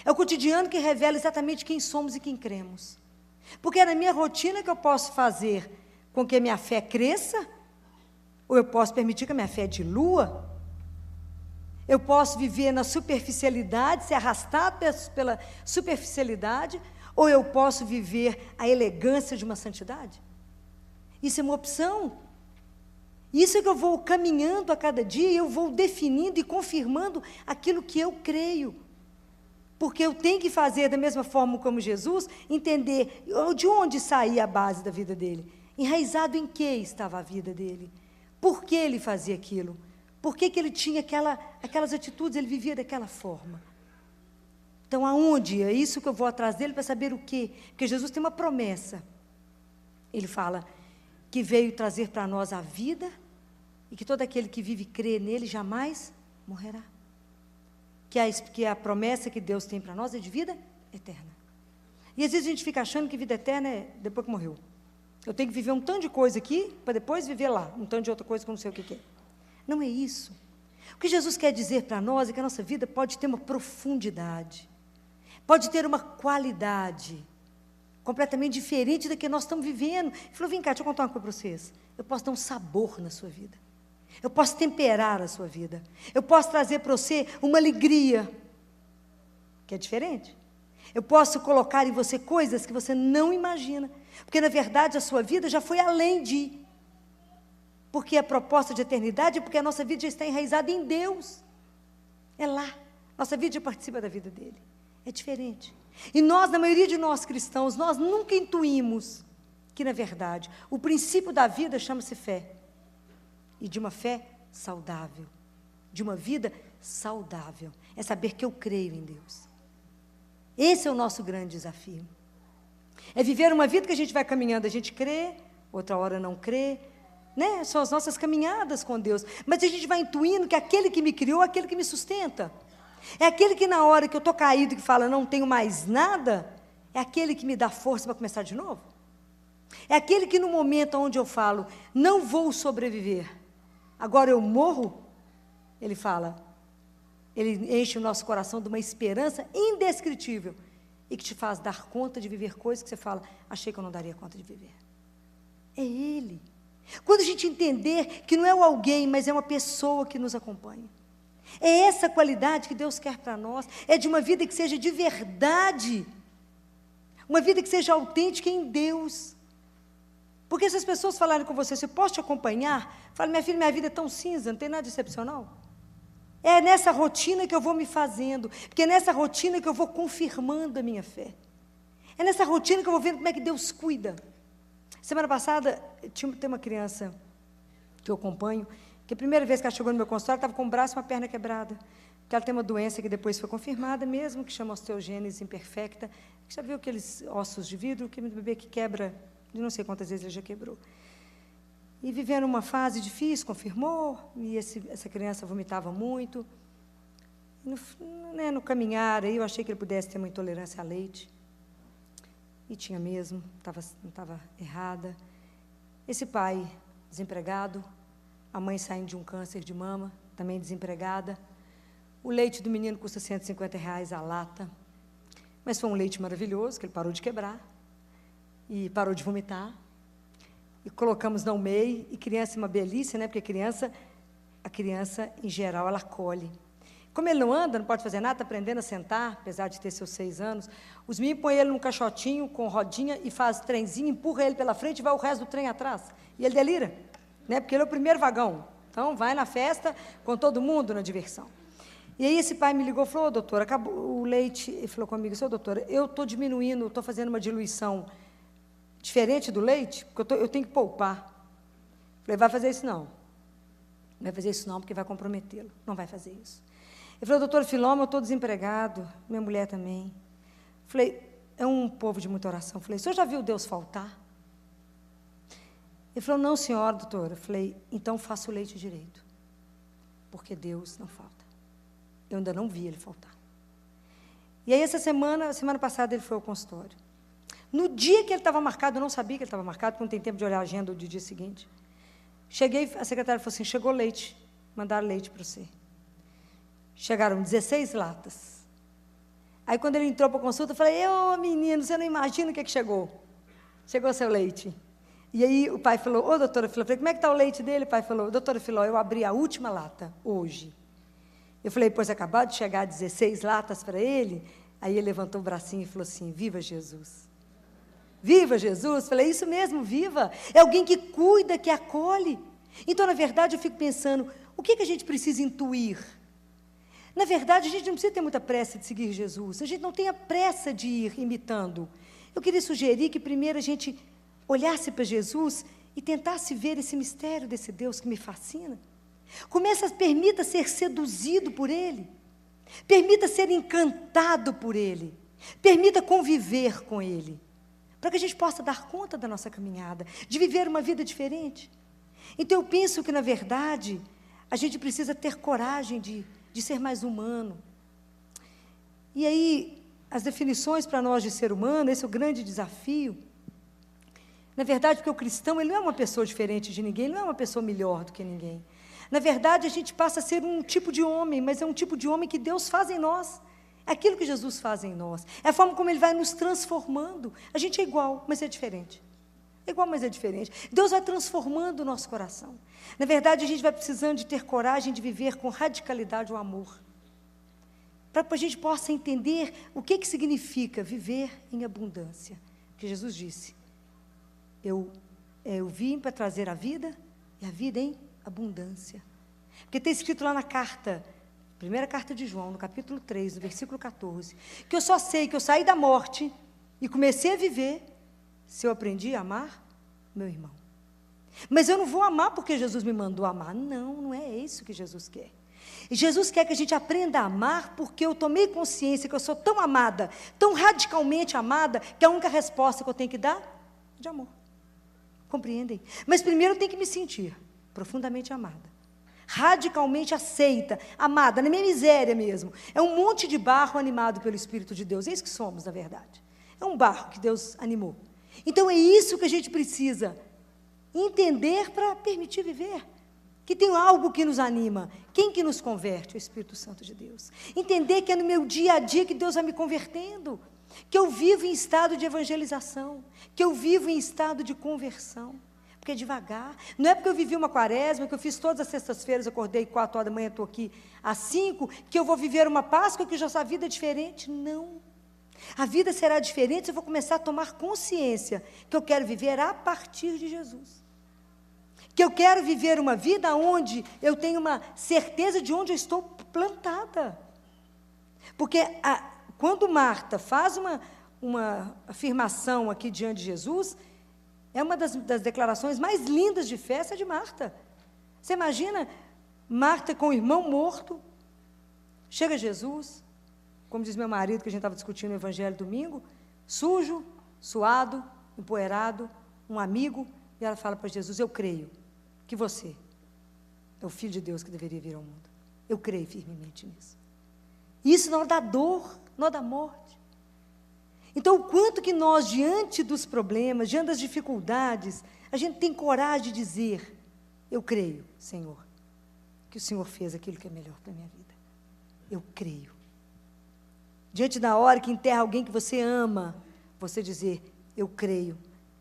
É o cotidiano que revela exatamente quem somos e quem cremos. Porque é na minha rotina que eu posso fazer com que a minha fé cresça, ou eu posso permitir que a minha fé dilua. Eu posso viver na superficialidade, ser arrastado pela superficialidade, ou eu posso viver a elegância de uma santidade. Isso é uma opção. Isso é que eu vou caminhando a cada dia, eu vou definindo e confirmando aquilo que eu creio. Porque eu tenho que fazer da mesma forma como Jesus, entender de onde saía a base da vida dele. Enraizado em que estava a vida dele. Por que ele fazia aquilo? Por que ele tinha aquelas atitudes, ele vivia daquela forma? Então, aonde? É isso que eu vou atrás dele para saber o quê? Porque Jesus tem uma promessa. Ele fala que veio trazer para nós a vida e que todo aquele que vive e crê nele jamais morrerá. Que a promessa que Deus tem para nós é de vida eterna. E às vezes a gente fica achando que vida eterna é depois que morreu. Eu tenho que viver um tanto de coisa aqui, para depois viver lá, um tanto de outra coisa que eu não sei o que é. Não é isso. O que Jesus quer dizer para nós é que a nossa vida pode ter uma profundidade, pode ter uma qualidade completamente diferente da que nós estamos vivendo. Ele falou, vem cá, deixa eu contar uma coisa para vocês. Eu posso dar um sabor na sua vida. Eu posso temperar a sua vida. Eu posso trazer para você uma alegria, que é diferente. Eu posso colocar em você coisas que você não imagina. Porque, na verdade, a sua vida já foi além de. Porque a proposta de eternidade é porque a nossa vida já está enraizada em Deus. É lá. Nossa vida já participa da vida dele. É diferente. E nós, na maioria de nós cristãos, nós nunca intuímos que, na verdade, o princípio da vida chama-se fé. E de uma fé saudável. De uma vida saudável. É saber que eu creio em Deus. Esse é o nosso grande desafio. É viver uma vida que a gente vai caminhando, a gente crê, outra hora não crê, né? São as nossas caminhadas com Deus. Mas a gente vai intuindo que aquele que me criou é aquele que me sustenta. É aquele que na hora que eu estou caído, que fala, não tenho mais nada, é aquele que me dá força para começar de novo. É aquele que no momento onde eu falo, não vou sobreviver, agora eu morro, ele fala, ele enche o nosso coração de uma esperança indescritível e que te faz dar conta de viver coisas que você fala, achei que eu não daria conta de viver. É Ele. Quando a gente entender que não é o alguém, mas é uma pessoa que nos acompanha. É essa qualidade que Deus quer para nós, é de uma vida que seja de verdade, uma vida que seja autêntica em Deus. Porque se as pessoas falarem com você, se posso te acompanhar? Fala, minha filha, minha vida é tão cinza, não tem nada de excepcional. É nessa rotina que eu vou me fazendo, porque é nessa rotina que eu vou confirmando a minha fé. É nessa rotina que eu vou vendo como é que Deus cuida. Semana passada, tem uma criança que eu acompanho, que a primeira vez que ela chegou no meu consultório, estava com o braço e uma perna quebrada. Porque ela tem uma doença que depois foi confirmada mesmo, que chama osteogênese imperfecta. Já viu aqueles ossos de vidro, que o bebê que quebra, de não sei quantas vezes ele já quebrou. E vivendo uma fase difícil, confirmou, e essa criança vomitava muito. No caminhar, aí eu achei que ele pudesse ter uma intolerância a leite. E tinha mesmo, não estava errada. Esse pai, desempregado, a mãe saindo de um câncer de mama, também desempregada. O leite do menino custa R$150 a lata. Mas foi um leite maravilhoso, que ele parou de quebrar. E parou de vomitar. e colocamos no meio, e criança é uma belícia, né? Porque a criança, em geral, ela colhe. Como ele não anda, não pode fazer nada, está aprendendo a sentar, apesar de ter seus 6 anos, os meninos põem ele num caixotinho com rodinha e faz trenzinho, empurra ele pela frente e vai o resto do trem atrás. E ele delira, né? Porque ele é o primeiro vagão. Então, vai na festa com todo mundo na diversão. E aí esse pai me ligou e falou, doutora, acabou o leite. Ele falou comigo, doutora, eu estou diminuindo, estou fazendo uma diluição diferente do leite, porque eu tenho que poupar. Falei, vai fazer isso não. Não vai fazer isso não, porque vai comprometê-lo. Não vai fazer isso. Ele falou, doutora Filoma, eu estou desempregado, minha mulher também. Falei, é um povo de muita oração. Falei, o senhor já viu Deus faltar? Ele falou, não, senhora, doutora. Falei, então faça o leite direito, porque Deus não falta. Eu ainda não vi ele faltar. E aí, semana passada, ele foi ao consultório. No dia que ele estava marcado, eu não sabia que ele estava marcado, porque não tem tempo de olhar a agenda do dia seguinte. Cheguei, a secretária falou assim, chegou leite, mandaram leite para você. Chegaram 16 latas. Aí, quando ele entrou para a consulta, eu falei, menino, você não imagina o que chegou. Chegou seu leite. E aí, o pai falou, doutora Filó, como é que está o leite dele? O pai falou, doutora Filó, eu abri a última lata hoje. Eu falei, pois acabou de chegar 16 latas para ele. Aí ele levantou o bracinho e falou assim, viva Jesus. Viva Jesus. Falei, isso mesmo, viva. É alguém que cuida, que acolhe. Então, na verdade, eu fico pensando, o que a gente precisa intuir? Na verdade, a gente não precisa ter muita pressa de seguir Jesus. A gente não tem a pressa de ir imitando. Eu queria sugerir que primeiro a gente olhasse para Jesus e tentasse ver esse mistério desse Deus que me fascina. Permita ser seduzido por Ele. Permita ser encantado por Ele. Permita conviver com Ele. Para que a gente possa dar conta da nossa caminhada, de viver uma vida diferente. Então, eu penso que, na verdade, a gente precisa ter coragem de ser mais humano. E aí, as definições para nós de ser humano, esse é o grande desafio. Na verdade, porque o cristão, ele não é uma pessoa diferente de ninguém, ele não é uma pessoa melhor do que ninguém. Na verdade, a gente passa a ser um tipo de homem, mas é um tipo de homem que Deus faz em nós. É aquilo que Jesus faz em nós. É a forma como Ele vai nos transformando. A gente é igual, mas é diferente. É igual, mas é diferente. Deus vai transformando o nosso coração. Na verdade, a gente vai precisando de ter coragem de viver com radicalidade o amor. Para que a gente possa entender o que significa viver em abundância. Porque Jesus disse, eu vim para trazer a vida, e a vida em abundância. Porque está escrito lá na carta, primeira carta de João, no capítulo 3, no versículo 14, que eu só sei que eu saí da morte e comecei a viver se eu aprendi a amar meu irmão. Mas eu não vou amar porque Jesus me mandou amar. Não, não é isso que Jesus quer. E Jesus quer que a gente aprenda a amar porque eu tomei consciência que eu sou tão amada, tão radicalmente amada, que a única resposta que eu tenho que dar é de amor. Compreendem? Mas primeiro eu tenho que me sentir profundamente amada, radicalmente aceita, amada, na minha miséria mesmo. É um monte de barro animado pelo Espírito de Deus. É isso que somos, na verdade. É um barro que Deus animou. Então é isso que a gente precisa entender para permitir viver. Que tem algo que nos anima. Quem que nos converte? O Espírito Santo de Deus. Entender que é no meu dia a dia que Deus vai me convertendo. Que eu vivo em estado de evangelização. Que eu vivo em estado de conversão. Porque é devagar. Não é porque eu vivi uma quaresma, que eu fiz todas as sextas-feiras, acordei 4 horas da manhã, estou aqui às 5, que eu vou viver uma Páscoa, que já a vida é diferente. Não. A vida será diferente se eu vou começar a tomar consciência que eu quero viver a partir de Jesus. Que eu quero viver uma vida onde eu tenho uma certeza de onde eu estou plantada. Porque quando Marta faz uma afirmação aqui diante de Jesus, é uma das declarações mais lindas de fé, essa de Marta. Você imagina Marta com o irmão morto, chega Jesus, como diz meu marido, que a gente estava discutindo o Evangelho domingo, sujo, suado, empoeirado, um amigo, e ela fala para Jesus, eu creio que você é o Filho de Deus que deveria vir ao mundo. Eu creio firmemente nisso. Isso na hora da dor, na hora da morte. Então, o quanto que nós, diante dos problemas, diante das dificuldades, a gente tem coragem de dizer, eu creio, Senhor, que o Senhor fez aquilo que é melhor para a minha vida. Eu creio. Diante da hora que enterra alguém que você ama, você dizer, eu creio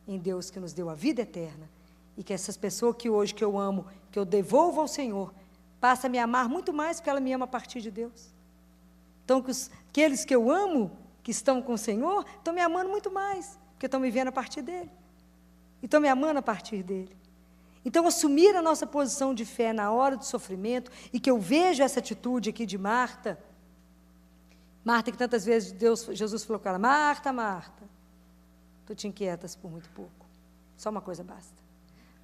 em Deus que nos deu a vida eterna E que essas pessoas que hoje que eu amo, que eu devolvo ao Senhor, passa a me amar muito mais porque ela me ama a partir de Deus. Então, aqueles que eu amo, que estão com o Senhor, estão me amando muito mais, porque estão me vendo a partir dEle. E estão me amando a partir dEle. Então, assumir a nossa posição de fé na hora do sofrimento, e que eu vejo essa atitude aqui de Marta, Marta que tantas vezes Jesus falou com ela, Marta, Marta, tu te inquietas por muito pouco, só uma coisa basta.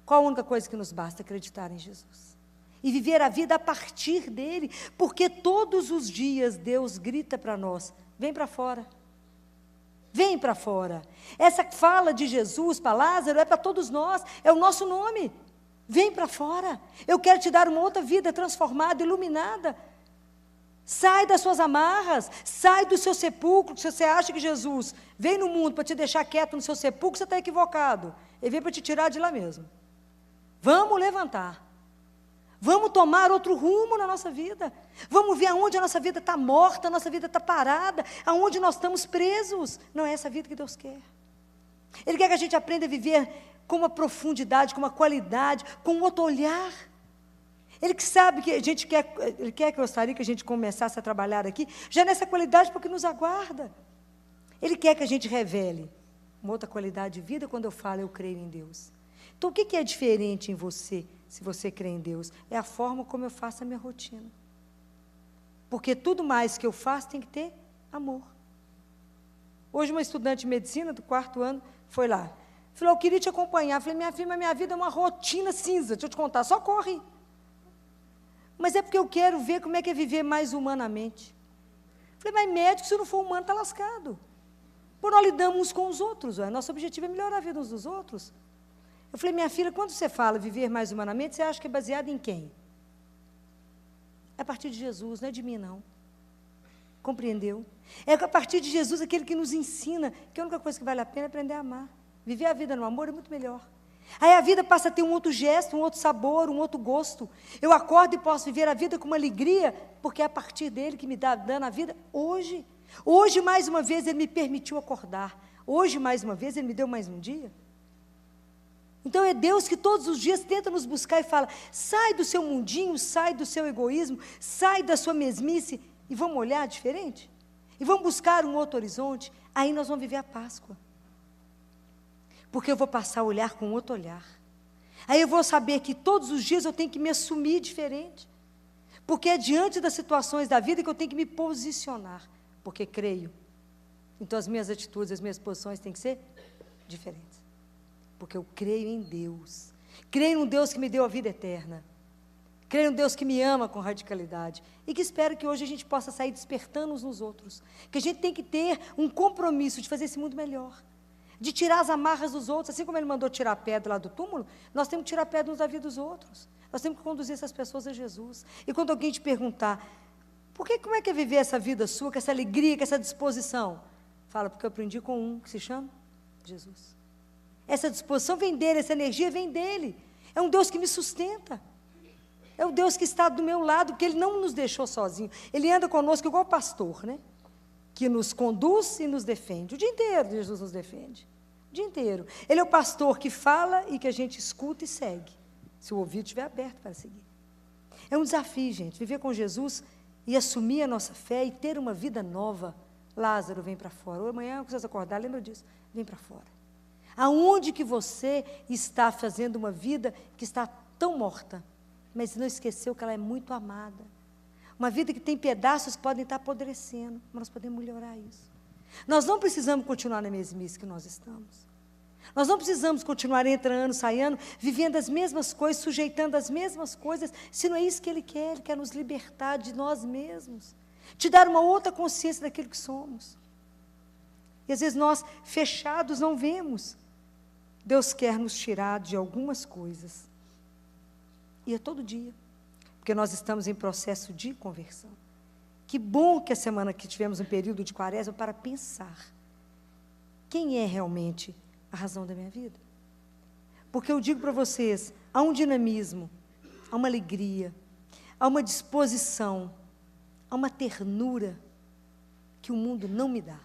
Qual a única coisa que nos basta? Acreditar em Jesus. E viver a vida a partir dEle, porque todos os dias Deus grita para nós, vem para fora. Vem para fora. Essa fala de Jesus para Lázaro é para todos nós, é o nosso nome. Vem para fora. Eu quero te dar uma outra vida transformada, iluminada. Sai das suas amarras, sai do seu sepulcro. Se você acha que Jesus vem no mundo para te deixar quieto no seu sepulcro, você está equivocado. Ele veio para te tirar de lá mesmo. Vamos levantar. Vamos tomar outro rumo na nossa vida. Vamos ver aonde a nossa vida está morta, a nossa vida está parada, aonde nós estamos presos. Não é essa vida que Deus quer. Ele quer que a gente aprenda a viver com uma profundidade, com uma qualidade, com um outro olhar. Ele que sabe que a gente quer, Ele quer que eu gostaria que a gente começasse a trabalhar aqui, já nessa qualidade, porque nos aguarda. Ele quer que a gente revele uma outra qualidade de vida quando eu falo, eu creio em Deus. Então, o que é diferente em você, se você crê em Deus? É a forma como eu faço a minha rotina. Porque tudo mais que eu faço tem que ter amor. Hoje, uma estudante de medicina do 4º ano foi lá. Falou, eu queria te acompanhar. Falei, minha filha, mas minha vida é uma rotina cinza. Deixa eu te contar, só corre. Mas é porque eu quero ver como é que é viver mais humanamente. Falei, mas médico, se não for humano, está lascado. Por nós lidamos uns com os outros. Nosso objetivo é melhorar a vida uns dos outros. Eu falei, minha filha, quando você fala viver mais humanamente, você acha que é baseado em quem? É a partir de Jesus, não é de mim, não. Compreendeu? É a partir de Jesus aquele que nos ensina que a única coisa que vale a pena é aprender a amar. Viver a vida no amor é muito melhor. Aí a vida passa a ter um outro gesto, um outro sabor, um outro gosto. Eu acordo e posso viver a vida com uma alegria, porque é a partir dele que me dá dando a vida hoje. Hoje, mais uma vez, ele me permitiu acordar. Hoje, mais uma vez, ele me deu mais um dia. Então é Deus que todos os dias tenta nos buscar e fala, sai do seu mundinho, sai do seu egoísmo, sai da sua mesmice e vamos olhar diferente? E vamos buscar um outro horizonte? Aí nós vamos viver a Páscoa. Porque eu vou passar a olhar com outro olhar. Aí eu vou saber que todos os dias eu tenho que me assumir diferente. Porque é diante das situações da vida que eu tenho que me posicionar. Porque creio. Então as minhas atitudes, as minhas posições têm que ser diferentes. Porque eu creio em Deus. Creio num Deus que me deu a vida eterna. Creio num Deus que me ama com radicalidade. E que espero que hoje a gente possa sair despertando uns nos outros. Que a gente tem que ter um compromisso de fazer esse mundo melhor. De tirar as amarras dos outros. Assim como ele mandou tirar a pedra lá do túmulo, nós temos que tirar a pedra uns da vida dos outros. Nós temos que conduzir essas pessoas a Jesus. E quando alguém te perguntar, como é que é viver essa vida sua, com essa alegria, com essa disposição? Fala, porque eu aprendi com um que se chama Jesus. Essa disposição vem dele, essa energia vem dele. É um Deus que me sustenta. É o Deus que está do meu lado, porque ele não nos deixou sozinhos. Ele anda conosco igual pastor, né? Que nos conduz e nos defende. O dia inteiro Jesus nos defende. O dia inteiro. Ele é o pastor que fala e que a gente escuta e segue. Se o ouvido estiver aberto para seguir. É um desafio, gente, viver com Jesus e assumir a nossa fé e ter uma vida nova. Lázaro, vem para fora. Ou amanhã, quando vocês acordar, lembra disso. Vem para fora. Aonde que você está fazendo uma vida que está tão morta, mas não esqueceu que ela é muito amada. Uma vida que tem pedaços que podem estar apodrecendo, mas nós podemos melhorar isso. Nós não precisamos continuar na mesmice que nós estamos. Nós não precisamos continuar entrando, saindo, vivendo as mesmas coisas, sujeitando as mesmas coisas, se não é isso que Ele quer nos libertar de nós mesmos, te dar uma outra consciência daquilo que somos. E às vezes nós, fechados, não vemos. Deus quer nos tirar de algumas coisas. E é todo dia. Porque nós estamos em processo de conversão. Que bom que a semana que tivemos um período de quaresma para pensar. Quem é realmente a razão da minha vida? Porque eu digo para vocês, há um dinamismo, há uma alegria, há uma disposição, há uma ternura que o mundo não me dá.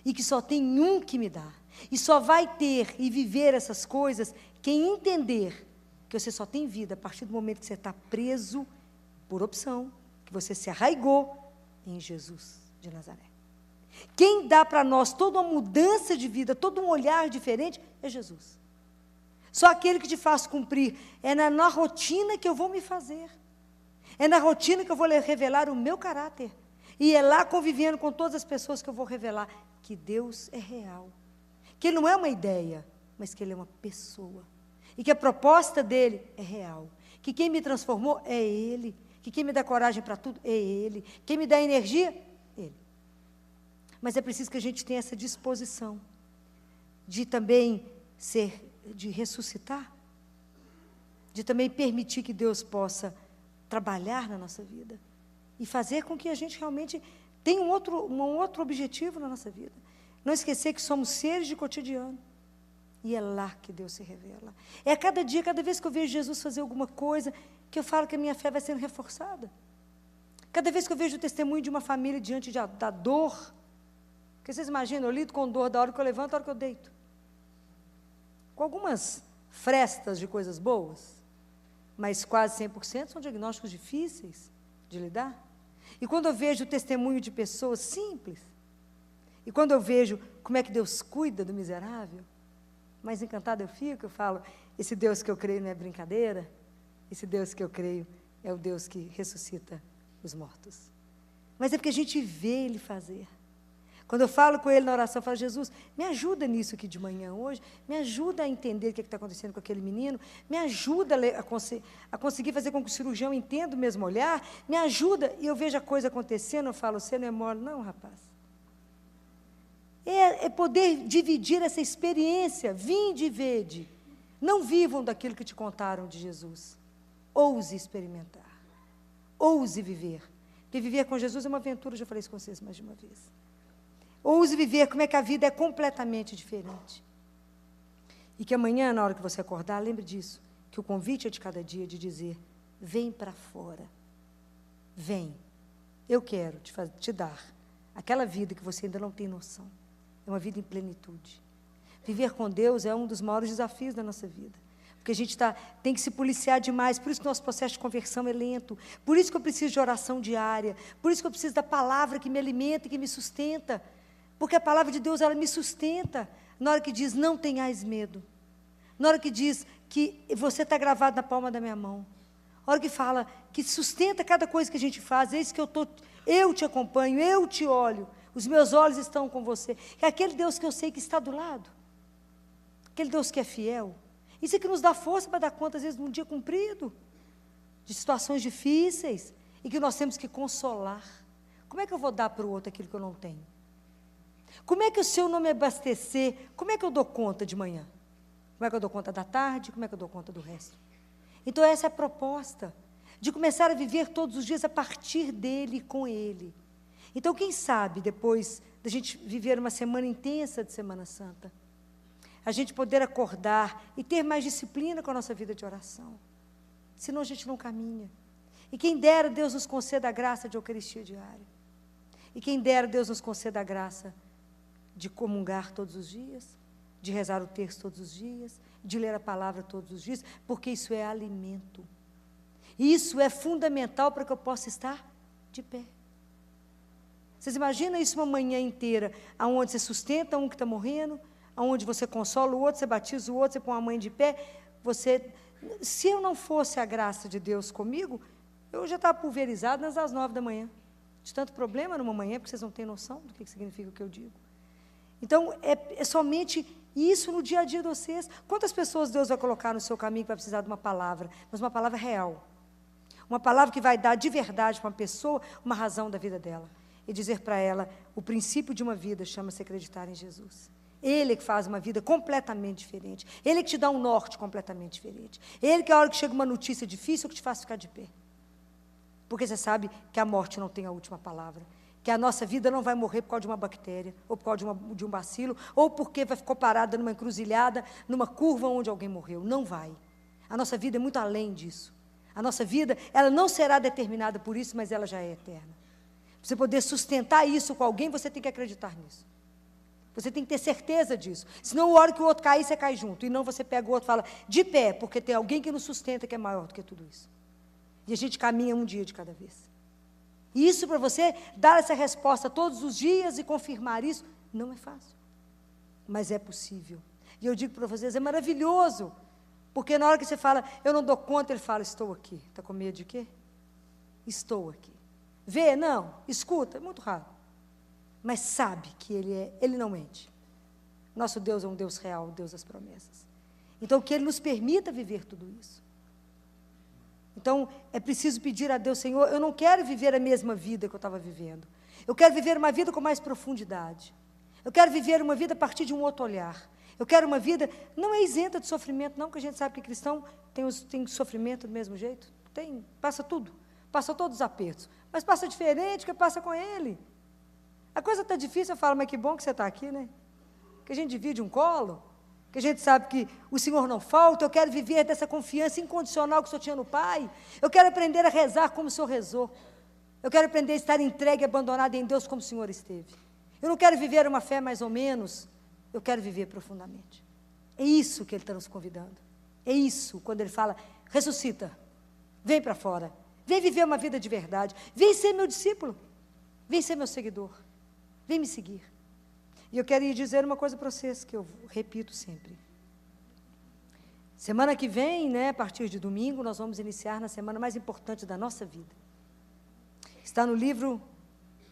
E que só tem um que me dá. E só vai ter e viver essas coisas Quem entender que você só tem vida a partir do momento que você está preso por opção, que você se arraigou em Jesus de Nazaré. Quem dá para nós toda uma mudança de vida, todo um olhar diferente, é Jesus. Só aquele que te faz cumprir. É na rotina que eu vou me fazer. É na rotina que eu vou revelar o meu caráter. E é lá convivendo com todas as pessoas que eu vou revelar que Deus é real. Que Ele não é uma ideia, mas que Ele é uma pessoa. E que a proposta dEle é real. Que quem me transformou é Ele. Que quem me dá coragem para tudo é Ele. Quem me dá energia, Ele. Mas é preciso que a gente tenha essa disposição de também de ressuscitar, de também permitir que Deus possa trabalhar na nossa vida e fazer com que a gente realmente tenha um outro objetivo na nossa vida. Não esquecer que somos seres de cotidiano. E é lá que Deus se revela. É a cada dia, cada vez que eu vejo Jesus fazer alguma coisa, que eu falo que a minha fé vai sendo reforçada. Cada vez que eu vejo o testemunho de uma família diante da dor, porque vocês imaginam, eu lido com dor da hora que eu levanto, da hora que eu deito. Com algumas frestas de coisas boas, mas quase 100% são diagnósticos difíceis de lidar. E quando eu vejo o testemunho de pessoas simples, e quando eu vejo como é que Deus cuida do miserável, mais encantada eu fico, eu falo, esse Deus que eu creio não é brincadeira, esse Deus que eu creio é o Deus que ressuscita os mortos. Mas é porque a gente vê Ele fazer. Quando eu falo com Ele na oração, eu falo, Jesus, me ajuda nisso aqui de manhã hoje, me ajuda a entender o que está acontecendo com aquele menino, me ajuda a conseguir fazer com que o cirurgião entenda o mesmo olhar, me ajuda, e eu vejo a coisa acontecendo, eu falo, você não é mole, não, rapaz. É poder dividir essa experiência, vinde e vede. Não vivam daquilo que te contaram de Jesus. Ouse experimentar, ouse viver. Porque viver com Jesus é uma aventura, já falei isso com vocês mais de uma vez. Ouse viver como é que a vida é completamente diferente. E que amanhã, na hora que você acordar, lembre disso, que o convite é de cada dia de dizer, vem para fora, vem, eu quero te dar aquela vida que você ainda não tem noção. É uma vida em plenitude. Viver com Deus é um dos maiores desafios da nossa vida. Porque a gente tem que se policiar demais, por isso que o nosso processo de conversão é lento, por isso que eu preciso de oração diária, por isso que eu preciso da palavra que me alimenta e que me sustenta, porque a palavra de Deus, ela me sustenta, na hora que diz, não tenhais medo, na hora que diz que você está gravado na palma da minha mão, na hora que fala que sustenta cada coisa que a gente faz, eis que eu te acompanho, eu te olho, os meus olhos estão com você, é aquele Deus que eu sei que está do lado, aquele Deus que é fiel. Isso é que nos dá força para dar conta, às vezes, de um dia cumprido, de situações difíceis, e que nós temos que consolar. Como é que eu vou dar para o outro aquilo que eu não tenho? Como é que se eu não me abastecer, como é que eu dou conta de manhã? Como é que eu dou conta da tarde? Como é que eu dou conta do resto? Então, essa é a proposta, de começar a viver todos os dias a partir dele e com ele. Então, quem sabe, depois da gente viver uma semana intensa de Semana Santa, a gente poder acordar e ter mais disciplina com a nossa vida de oração. Senão a gente não caminha. E quem dera Deus nos conceda a graça de Eucaristia diária. E quem dera Deus nos conceda a graça de comungar todos os dias, de rezar o terço todos os dias, de ler a palavra todos os dias, porque isso é alimento. E isso é fundamental para que eu possa estar de pé. Vocês imaginam isso uma manhã inteira, onde você sustenta um que está morrendo, onde você consola o outro, você batiza o outro, você põe a mãe de pé, se eu não fosse a graça de Deus comigo, eu já estava pulverizado às 9 da manhã, de tanto problema numa manhã, porque vocês não têm noção do que significa o que eu digo. Então, é somente isso no dia a dia de vocês. Quantas pessoas Deus vai colocar no seu caminho que vai precisar de uma palavra, mas uma palavra real, uma palavra que vai dar de verdade para uma pessoa uma razão da vida dela, e dizer para ela, o princípio de uma vida chama-se acreditar em Jesus. Ele é que faz uma vida completamente diferente. Ele é que te dá um norte completamente diferente. Ele que a hora que chega uma notícia difícil, é que te faz ficar de pé. Porque você sabe que a morte não tem a última palavra. Que a nossa vida não vai morrer por causa de uma bactéria, ou por causa de um bacilo, ou porque ficou parada numa encruzilhada, numa curva onde alguém morreu. Não vai. A nossa vida é muito além disso. A nossa vida, ela não será determinada por isso, mas ela já é eterna. Para você poder sustentar isso com alguém, você tem que acreditar nisso. Você tem que ter certeza disso. Senão, a hora que o outro cair, você cai junto. E não você pega o outro e fala, de pé, porque tem alguém que nos sustenta que é maior do que tudo isso. E a gente caminha um dia de cada vez. E isso para você dar essa resposta todos os dias e confirmar isso, não é fácil. Mas é possível. E eu digo para vocês, é maravilhoso. Porque na hora que você fala, eu não dou conta, ele fala, estou aqui. Está com medo de quê? Estou aqui. Vê? Não. Escuta? É muito raro. Mas sabe que ele não mente. Nosso Deus é um Deus real, um Deus das promessas. Então, que Ele nos permita viver tudo isso. Então, é preciso pedir a Deus, Senhor, eu não quero viver a mesma vida que eu estava vivendo. Eu quero viver uma vida com mais profundidade. Eu quero viver uma vida a partir de um outro olhar. Eu quero uma vida, não é isenta de sofrimento, não, porque a gente sabe que cristão tem sofrimento do mesmo jeito. Passa tudo, passa todos os apertos. Mas passa diferente, que passa com Ele. A coisa está difícil, eu falo, mas que bom que você está aqui, né? Que a gente divide um colo, que a gente sabe que o Senhor não falta, eu quero viver dessa confiança incondicional que o Senhor tinha no Pai, eu quero aprender a rezar como o Senhor rezou, eu quero aprender a estar entregue e abandonado em Deus como o Senhor esteve. Eu não quero viver uma fé mais ou menos, eu quero viver profundamente. É isso que Ele está nos convidando. É isso, quando Ele fala, ressuscita, vem para fora, vem viver uma vida de verdade, vem ser meu discípulo, vem ser meu seguidor, vem me seguir. E eu quero ir dizer uma coisa para vocês, que eu repito sempre. Semana que vem, a partir de domingo, nós vamos iniciar na semana mais importante da nossa vida. Está no livro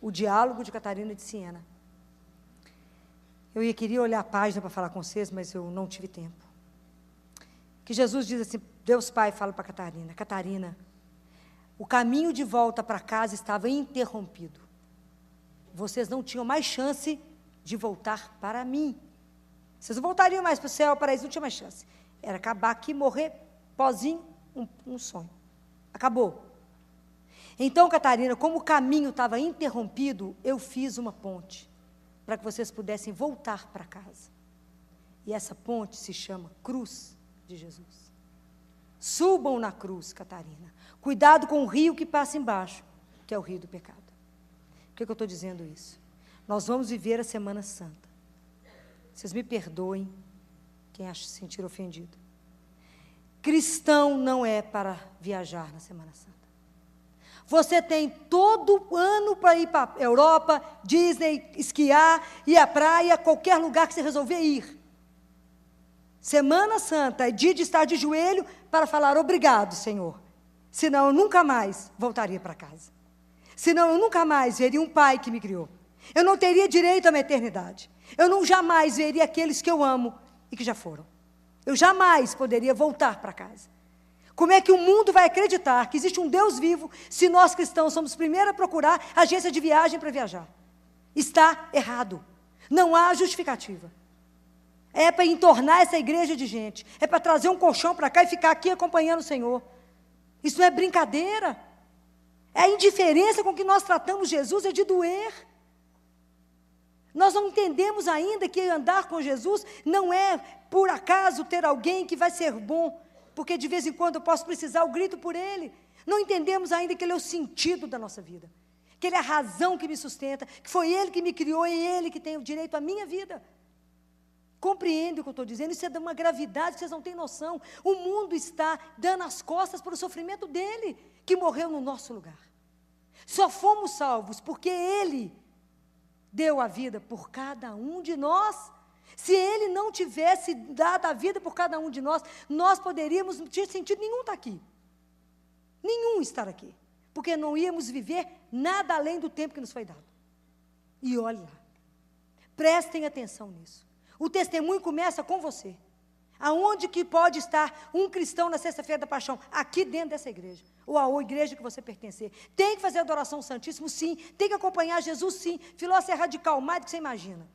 O Diálogo de Catarina de Siena. Eu queria olhar a página para falar com vocês, mas eu não tive tempo. Que Jesus diz assim, Deus Pai fala para Catarina, Catarina, o caminho de volta para casa estava interrompido. Vocês não tinham mais chance de voltar para mim. Vocês não voltariam mais para o céu, para isso, não tinha mais chance. Era acabar aqui, morrer, pozinho, um sonho. Acabou. Então, Catarina, como o caminho estava interrompido, eu fiz uma ponte, para que vocês pudessem voltar para casa. E essa ponte se chama Cruz de Jesus. Subam na cruz, Catarina. Cuidado com o rio que passa embaixo, que é o rio do pecado. Por que eu estou dizendo isso? Nós vamos viver a Semana Santa. Vocês me perdoem, quem acha se sentir ofendido. Cristão não é para viajar na Semana Santa. Você tem todo ano para ir para a Europa, Disney, esquiar, ir à praia, qualquer lugar que você resolver ir. Semana Santa é dia de estar de joelho para falar obrigado, Senhor. Senão eu nunca mais voltaria para casa. Senão eu nunca mais veria um pai que me criou. Eu não teria direito à minha eternidade. Eu não jamais veria aqueles que eu amo e que já foram. Eu jamais poderia voltar para casa. Como é que o mundo vai acreditar que existe um Deus vivo se nós cristãos somos os primeiros a procurar agência de viagem para viajar? Está errado. Não há justificativa. É para entornar essa igreja de gente. É para trazer um colchão para cá e ficar aqui acompanhando o Senhor. Isso não é brincadeira. A indiferença com que nós tratamos Jesus é de doer. Nós não entendemos ainda que andar com Jesus não é, por acaso, ter alguém que vai ser bom, porque de vez em quando eu posso precisar, eu grito por Ele. Não entendemos ainda que Ele é o sentido da nossa vida, que Ele é a razão que me sustenta, que foi Ele que me criou e Ele que tem o direito à minha vida. Compreende o que eu estou dizendo? Isso é de uma gravidade que vocês não têm noção. O mundo está dando as costas para o sofrimento dEle, que morreu no nosso lugar. Só fomos salvos porque Ele deu a vida por cada um de nós. Se Ele não tivesse dado a vida por cada um de nós, nós poderíamos, não tinha sentido nenhum estar aqui. Nenhum estar aqui. Porque não íamos viver nada além do tempo que nos foi dado. E olhe lá. Prestem atenção nisso. O testemunho começa com você. Aonde que pode estar um cristão na sexta-feira da paixão? Aqui dentro dessa igreja. Ou a igreja que você pertencer. Tem que fazer adoração ao Santíssimo, sim. Tem que acompanhar Jesus, sim. Filósofo é radical, mais do que você imagina.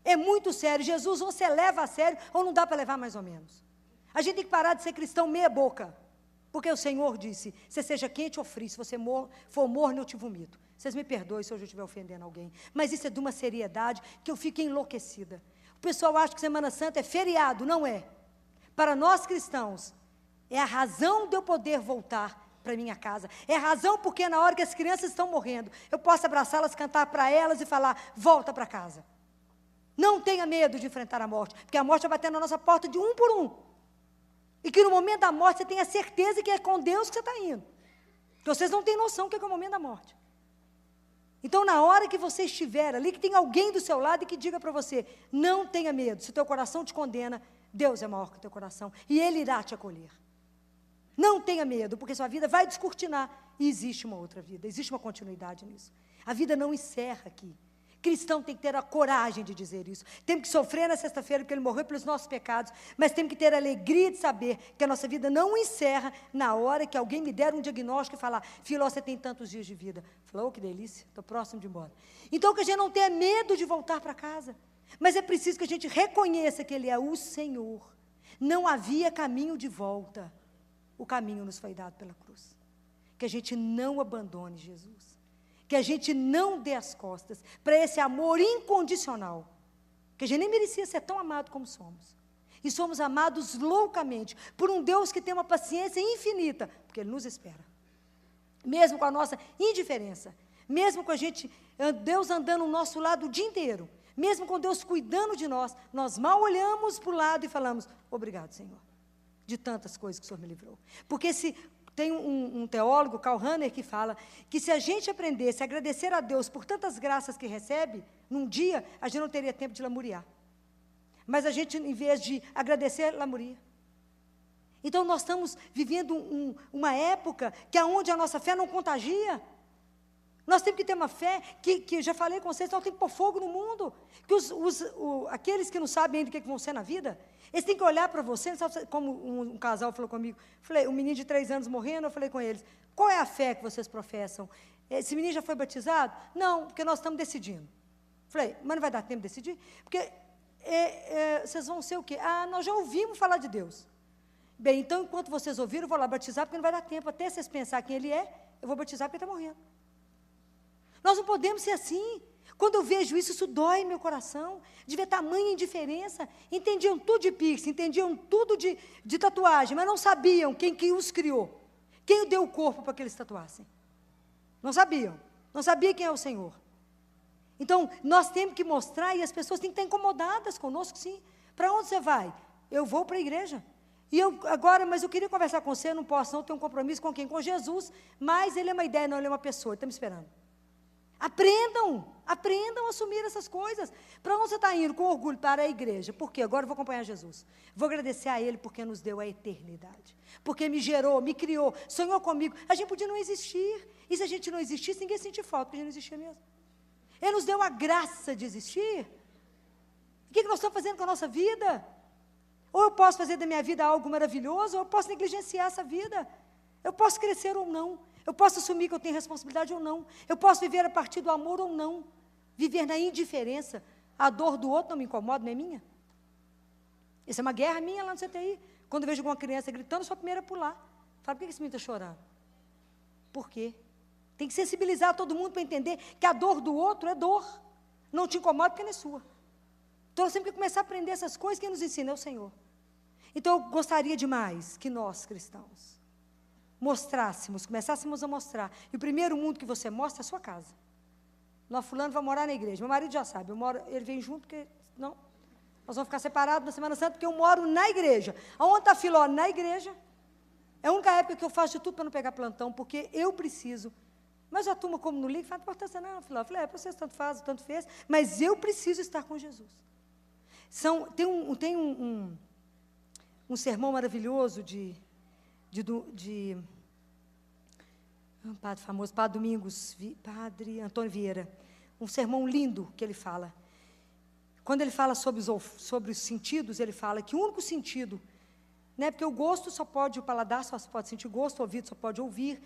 É muito sério. Jesus ou você leva a sério, ou não dá para levar mais ou menos. A gente tem que parar de ser cristão meia boca. Porque o Senhor disse, você seja quente ou frio, se você for morno, eu te vomito. Vocês me perdoem se hoje eu estiver ofendendo alguém. Mas isso é de uma seriedade que eu fico enlouquecida. O pessoal acha que Semana Santa é feriado, não é. Para nós cristãos, é a razão de eu poder voltar para minha casa. É razão porque na hora que as crianças estão morrendo, eu posso abraçá-las, cantar para elas e falar, volta para casa. Não tenha medo de enfrentar a morte, porque a morte vai bater na nossa porta de um por um. E que no momento da morte você tenha certeza que é com Deus que você está indo. Que vocês não têm noção do que é o momento da morte. Então, na hora que você estiver ali, que tem alguém do seu lado e que diga para você, não tenha medo, se o teu coração te condena, Deus é maior que o teu coração, e Ele irá te acolher. Não tenha medo, porque sua vida vai descortinar, e existe uma outra vida, existe uma continuidade nisso. A vida não encerra aqui. Cristão tem que ter a coragem de dizer isso. Temos que sofrer na sexta-feira, porque Ele morreu pelos nossos pecados, mas temos que ter a alegria de saber que a nossa vida não encerra na hora que alguém me der um diagnóstico e falar, filho, você tem tantos dias de vida. Falou, que delícia, estou próximo de ir embora. Então, que a gente não tenha medo de voltar para casa, mas é preciso que a gente reconheça que Ele é o Senhor. Não havia caminho de volta. O caminho nos foi dado pela cruz. Que a gente não abandone Jesus. Que a gente não dê as costas para esse amor incondicional, que a gente nem merecia ser tão amado como somos. E somos amados loucamente por um Deus que tem uma paciência infinita, porque Ele nos espera. Mesmo com a nossa indiferença, mesmo com a gente, Deus andando ao nosso lado o dia inteiro, mesmo com Deus cuidando de nós, nós mal olhamos para o lado e falamos, obrigado, Senhor, de tantas coisas que o Senhor me livrou. Porque se... Tem um teólogo, Karl Rahner, que fala que se a gente aprendesse a agradecer a Deus por tantas graças que recebe, num dia, a gente não teria tempo de lamuriar. Mas a gente, em vez de agradecer, lamuria. Então, nós estamos vivendo uma época que é onde a nossa fé não contagia. Nós temos que ter uma fé que eu já falei com vocês, nós temos que pôr fogo no mundo. Que aqueles que não sabem ainda o que vão ser na vida, eles têm que olhar para você, como um casal falou comigo, um menino de 3 anos morrendo, eu falei com eles, qual é a fé que vocês professam? Esse menino já foi batizado? Não, porque nós estamos decidindo. Falei, mas não vai dar tempo de decidir? Porque vocês vão ser o quê? Ah, nós já ouvimos falar de Deus. Bem, então, enquanto vocês ouviram, eu vou lá batizar, porque não vai dar tempo, até vocês pensar quem Ele é, eu vou batizar porque Ele está morrendo. Nós não podemos ser assim. Quando eu vejo isso, isso dói meu coração, de ver tamanha indiferença. Entendiam tudo de piercing, entendiam tudo de tatuagem, mas não sabiam quem que os criou, quem deu o corpo para que eles tatuassem. Não sabiam, não sabia quem é o Senhor. Então, nós temos que mostrar, e as pessoas têm que estar incomodadas conosco, sim. Para onde você vai? Eu vou para a igreja. Mas eu queria conversar com você, não posso não, tenho um compromisso com quem? Com Jesus, mas Ele é uma ideia, não, Ele é uma pessoa, Ele está me esperando. Aprendam a assumir essas coisas. Para onde você está indo? Com orgulho para a igreja. Por quê? Agora eu vou acompanhar Jesus. Vou agradecer a Ele porque nos deu a eternidade. Porque me gerou, me criou, sonhou comigo. A gente podia não existir. E se a gente não existisse, ninguém sentia falta, porque a gente não existia mesmo. Ele nos deu a graça de existir. O que nós estamos fazendo com a nossa vida? Ou eu posso fazer da minha vida algo maravilhoso, ou eu posso negligenciar essa vida. Eu posso crescer ou não. Eu posso assumir que eu tenho responsabilidade ou não. Eu posso viver a partir do amor ou não. Viver na indiferença. A dor do outro não me incomoda, não é minha. Isso é uma guerra minha lá no CTI. Quando eu vejo alguma criança gritando, eu sou a primeira a pular. Falo, por que esse menino está chorando? Por quê? Tem que sensibilizar todo mundo para entender que a dor do outro é dor. Não te incomoda porque não é sua. Então, nós temos que começar a aprender essas coisas. Quem nos ensina é o Senhor. Então, eu gostaria demais que nós, cristãos, começássemos a mostrar. E o primeiro mundo que você mostra é a sua casa. Nós, fulano, vai morar na igreja. Meu marido já sabe, ele vem junto, porque, não, nós vamos ficar separados na Semana Santa, porque eu moro na igreja. Aonde está a Filó? Na igreja. É a única época que eu faço de tudo para não pegar plantão, porque eu preciso. Mas a turma, como não liga, fala, importância não, Filó. Eu falei, para vocês tanto faz, tanto fez, mas eu preciso estar com Jesus. Tem um sermão maravilhoso um padre famoso, Padre Domingos, Padre Antônio Vieira, um sermão lindo que ele fala. Quando ele fala sobre os sentidos, ele fala que o único sentido, né, porque o gosto só pode, o paladar só pode sentir gosto, o ouvido só pode ouvir,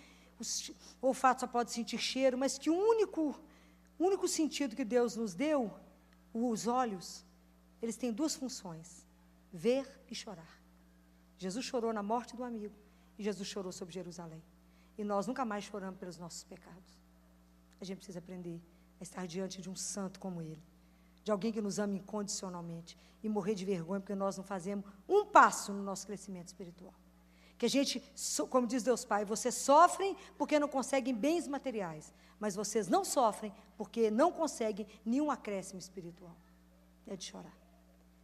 o olfato só pode sentir cheiro, mas que o único sentido que Deus nos deu, os olhos, eles têm 2 funções, ver e chorar. Jesus chorou na morte do amigo, e Jesus chorou sobre Jerusalém. E nós nunca mais choramos pelos nossos pecados. A gente precisa aprender a estar diante de um santo como Ele, de alguém que nos ama incondicionalmente, e morrer de vergonha porque nós não fazemos um passo no nosso crescimento espiritual. Que a gente, como diz Deus Pai, vocês sofrem porque não conseguem bens materiais, mas vocês não sofrem porque não conseguem nenhum acréscimo espiritual. É de chorar.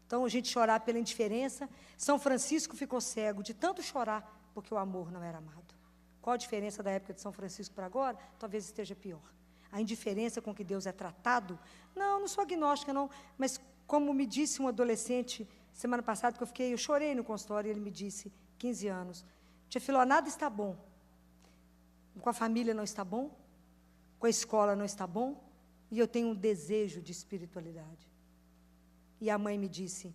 Então, a gente chorar pela indiferença. São Francisco ficou cego de tanto chorar porque o amor não era amado. Qual a diferença da época de São Francisco para agora? Talvez esteja pior. A indiferença com que Deus é tratado. Não sou agnóstica, não, mas como me disse um adolescente semana passada, que eu chorei no consultório, e ele me disse, 15 anos, tia Filó, nada está bom. Com a família não está bom, com a escola não está bom, e eu tenho um desejo de espiritualidade. E a mãe me disse,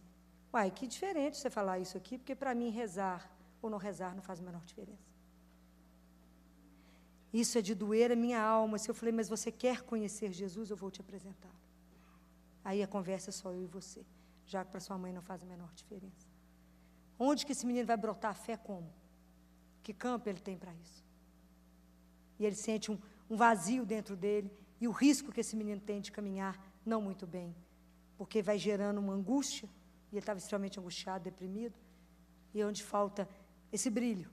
uai, que diferente você falar isso aqui, porque para mim rezar ou não rezar não faz a menor diferença. Isso é de doer a minha alma. Se eu falei, mas você quer conhecer Jesus, eu vou te apresentar. Aí a conversa é só eu e você, já que para sua mãe não faz a menor diferença. Onde que esse menino vai brotar a fé como? Que campo ele tem para isso? E ele sente um vazio dentro dele, e o risco que esse menino tem de caminhar não muito bem, porque vai gerando uma angústia, e ele estava extremamente angustiado, deprimido, e é onde falta esse brilho,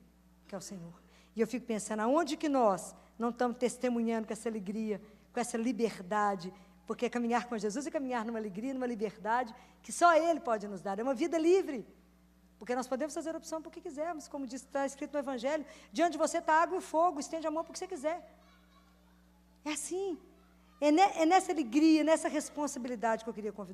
que é o Senhor. E eu fico pensando, aonde que nós não estamos testemunhando com essa alegria, com essa liberdade, porque caminhar com Jesus é caminhar numa alegria, numa liberdade, que só Ele pode nos dar, é uma vida livre, porque nós podemos fazer opção por que quisermos, como está escrito no Evangelho, diante de você está água e fogo, estende a mão para o que você quiser. É assim, é nessa alegria, nessa responsabilidade que eu queria convidar.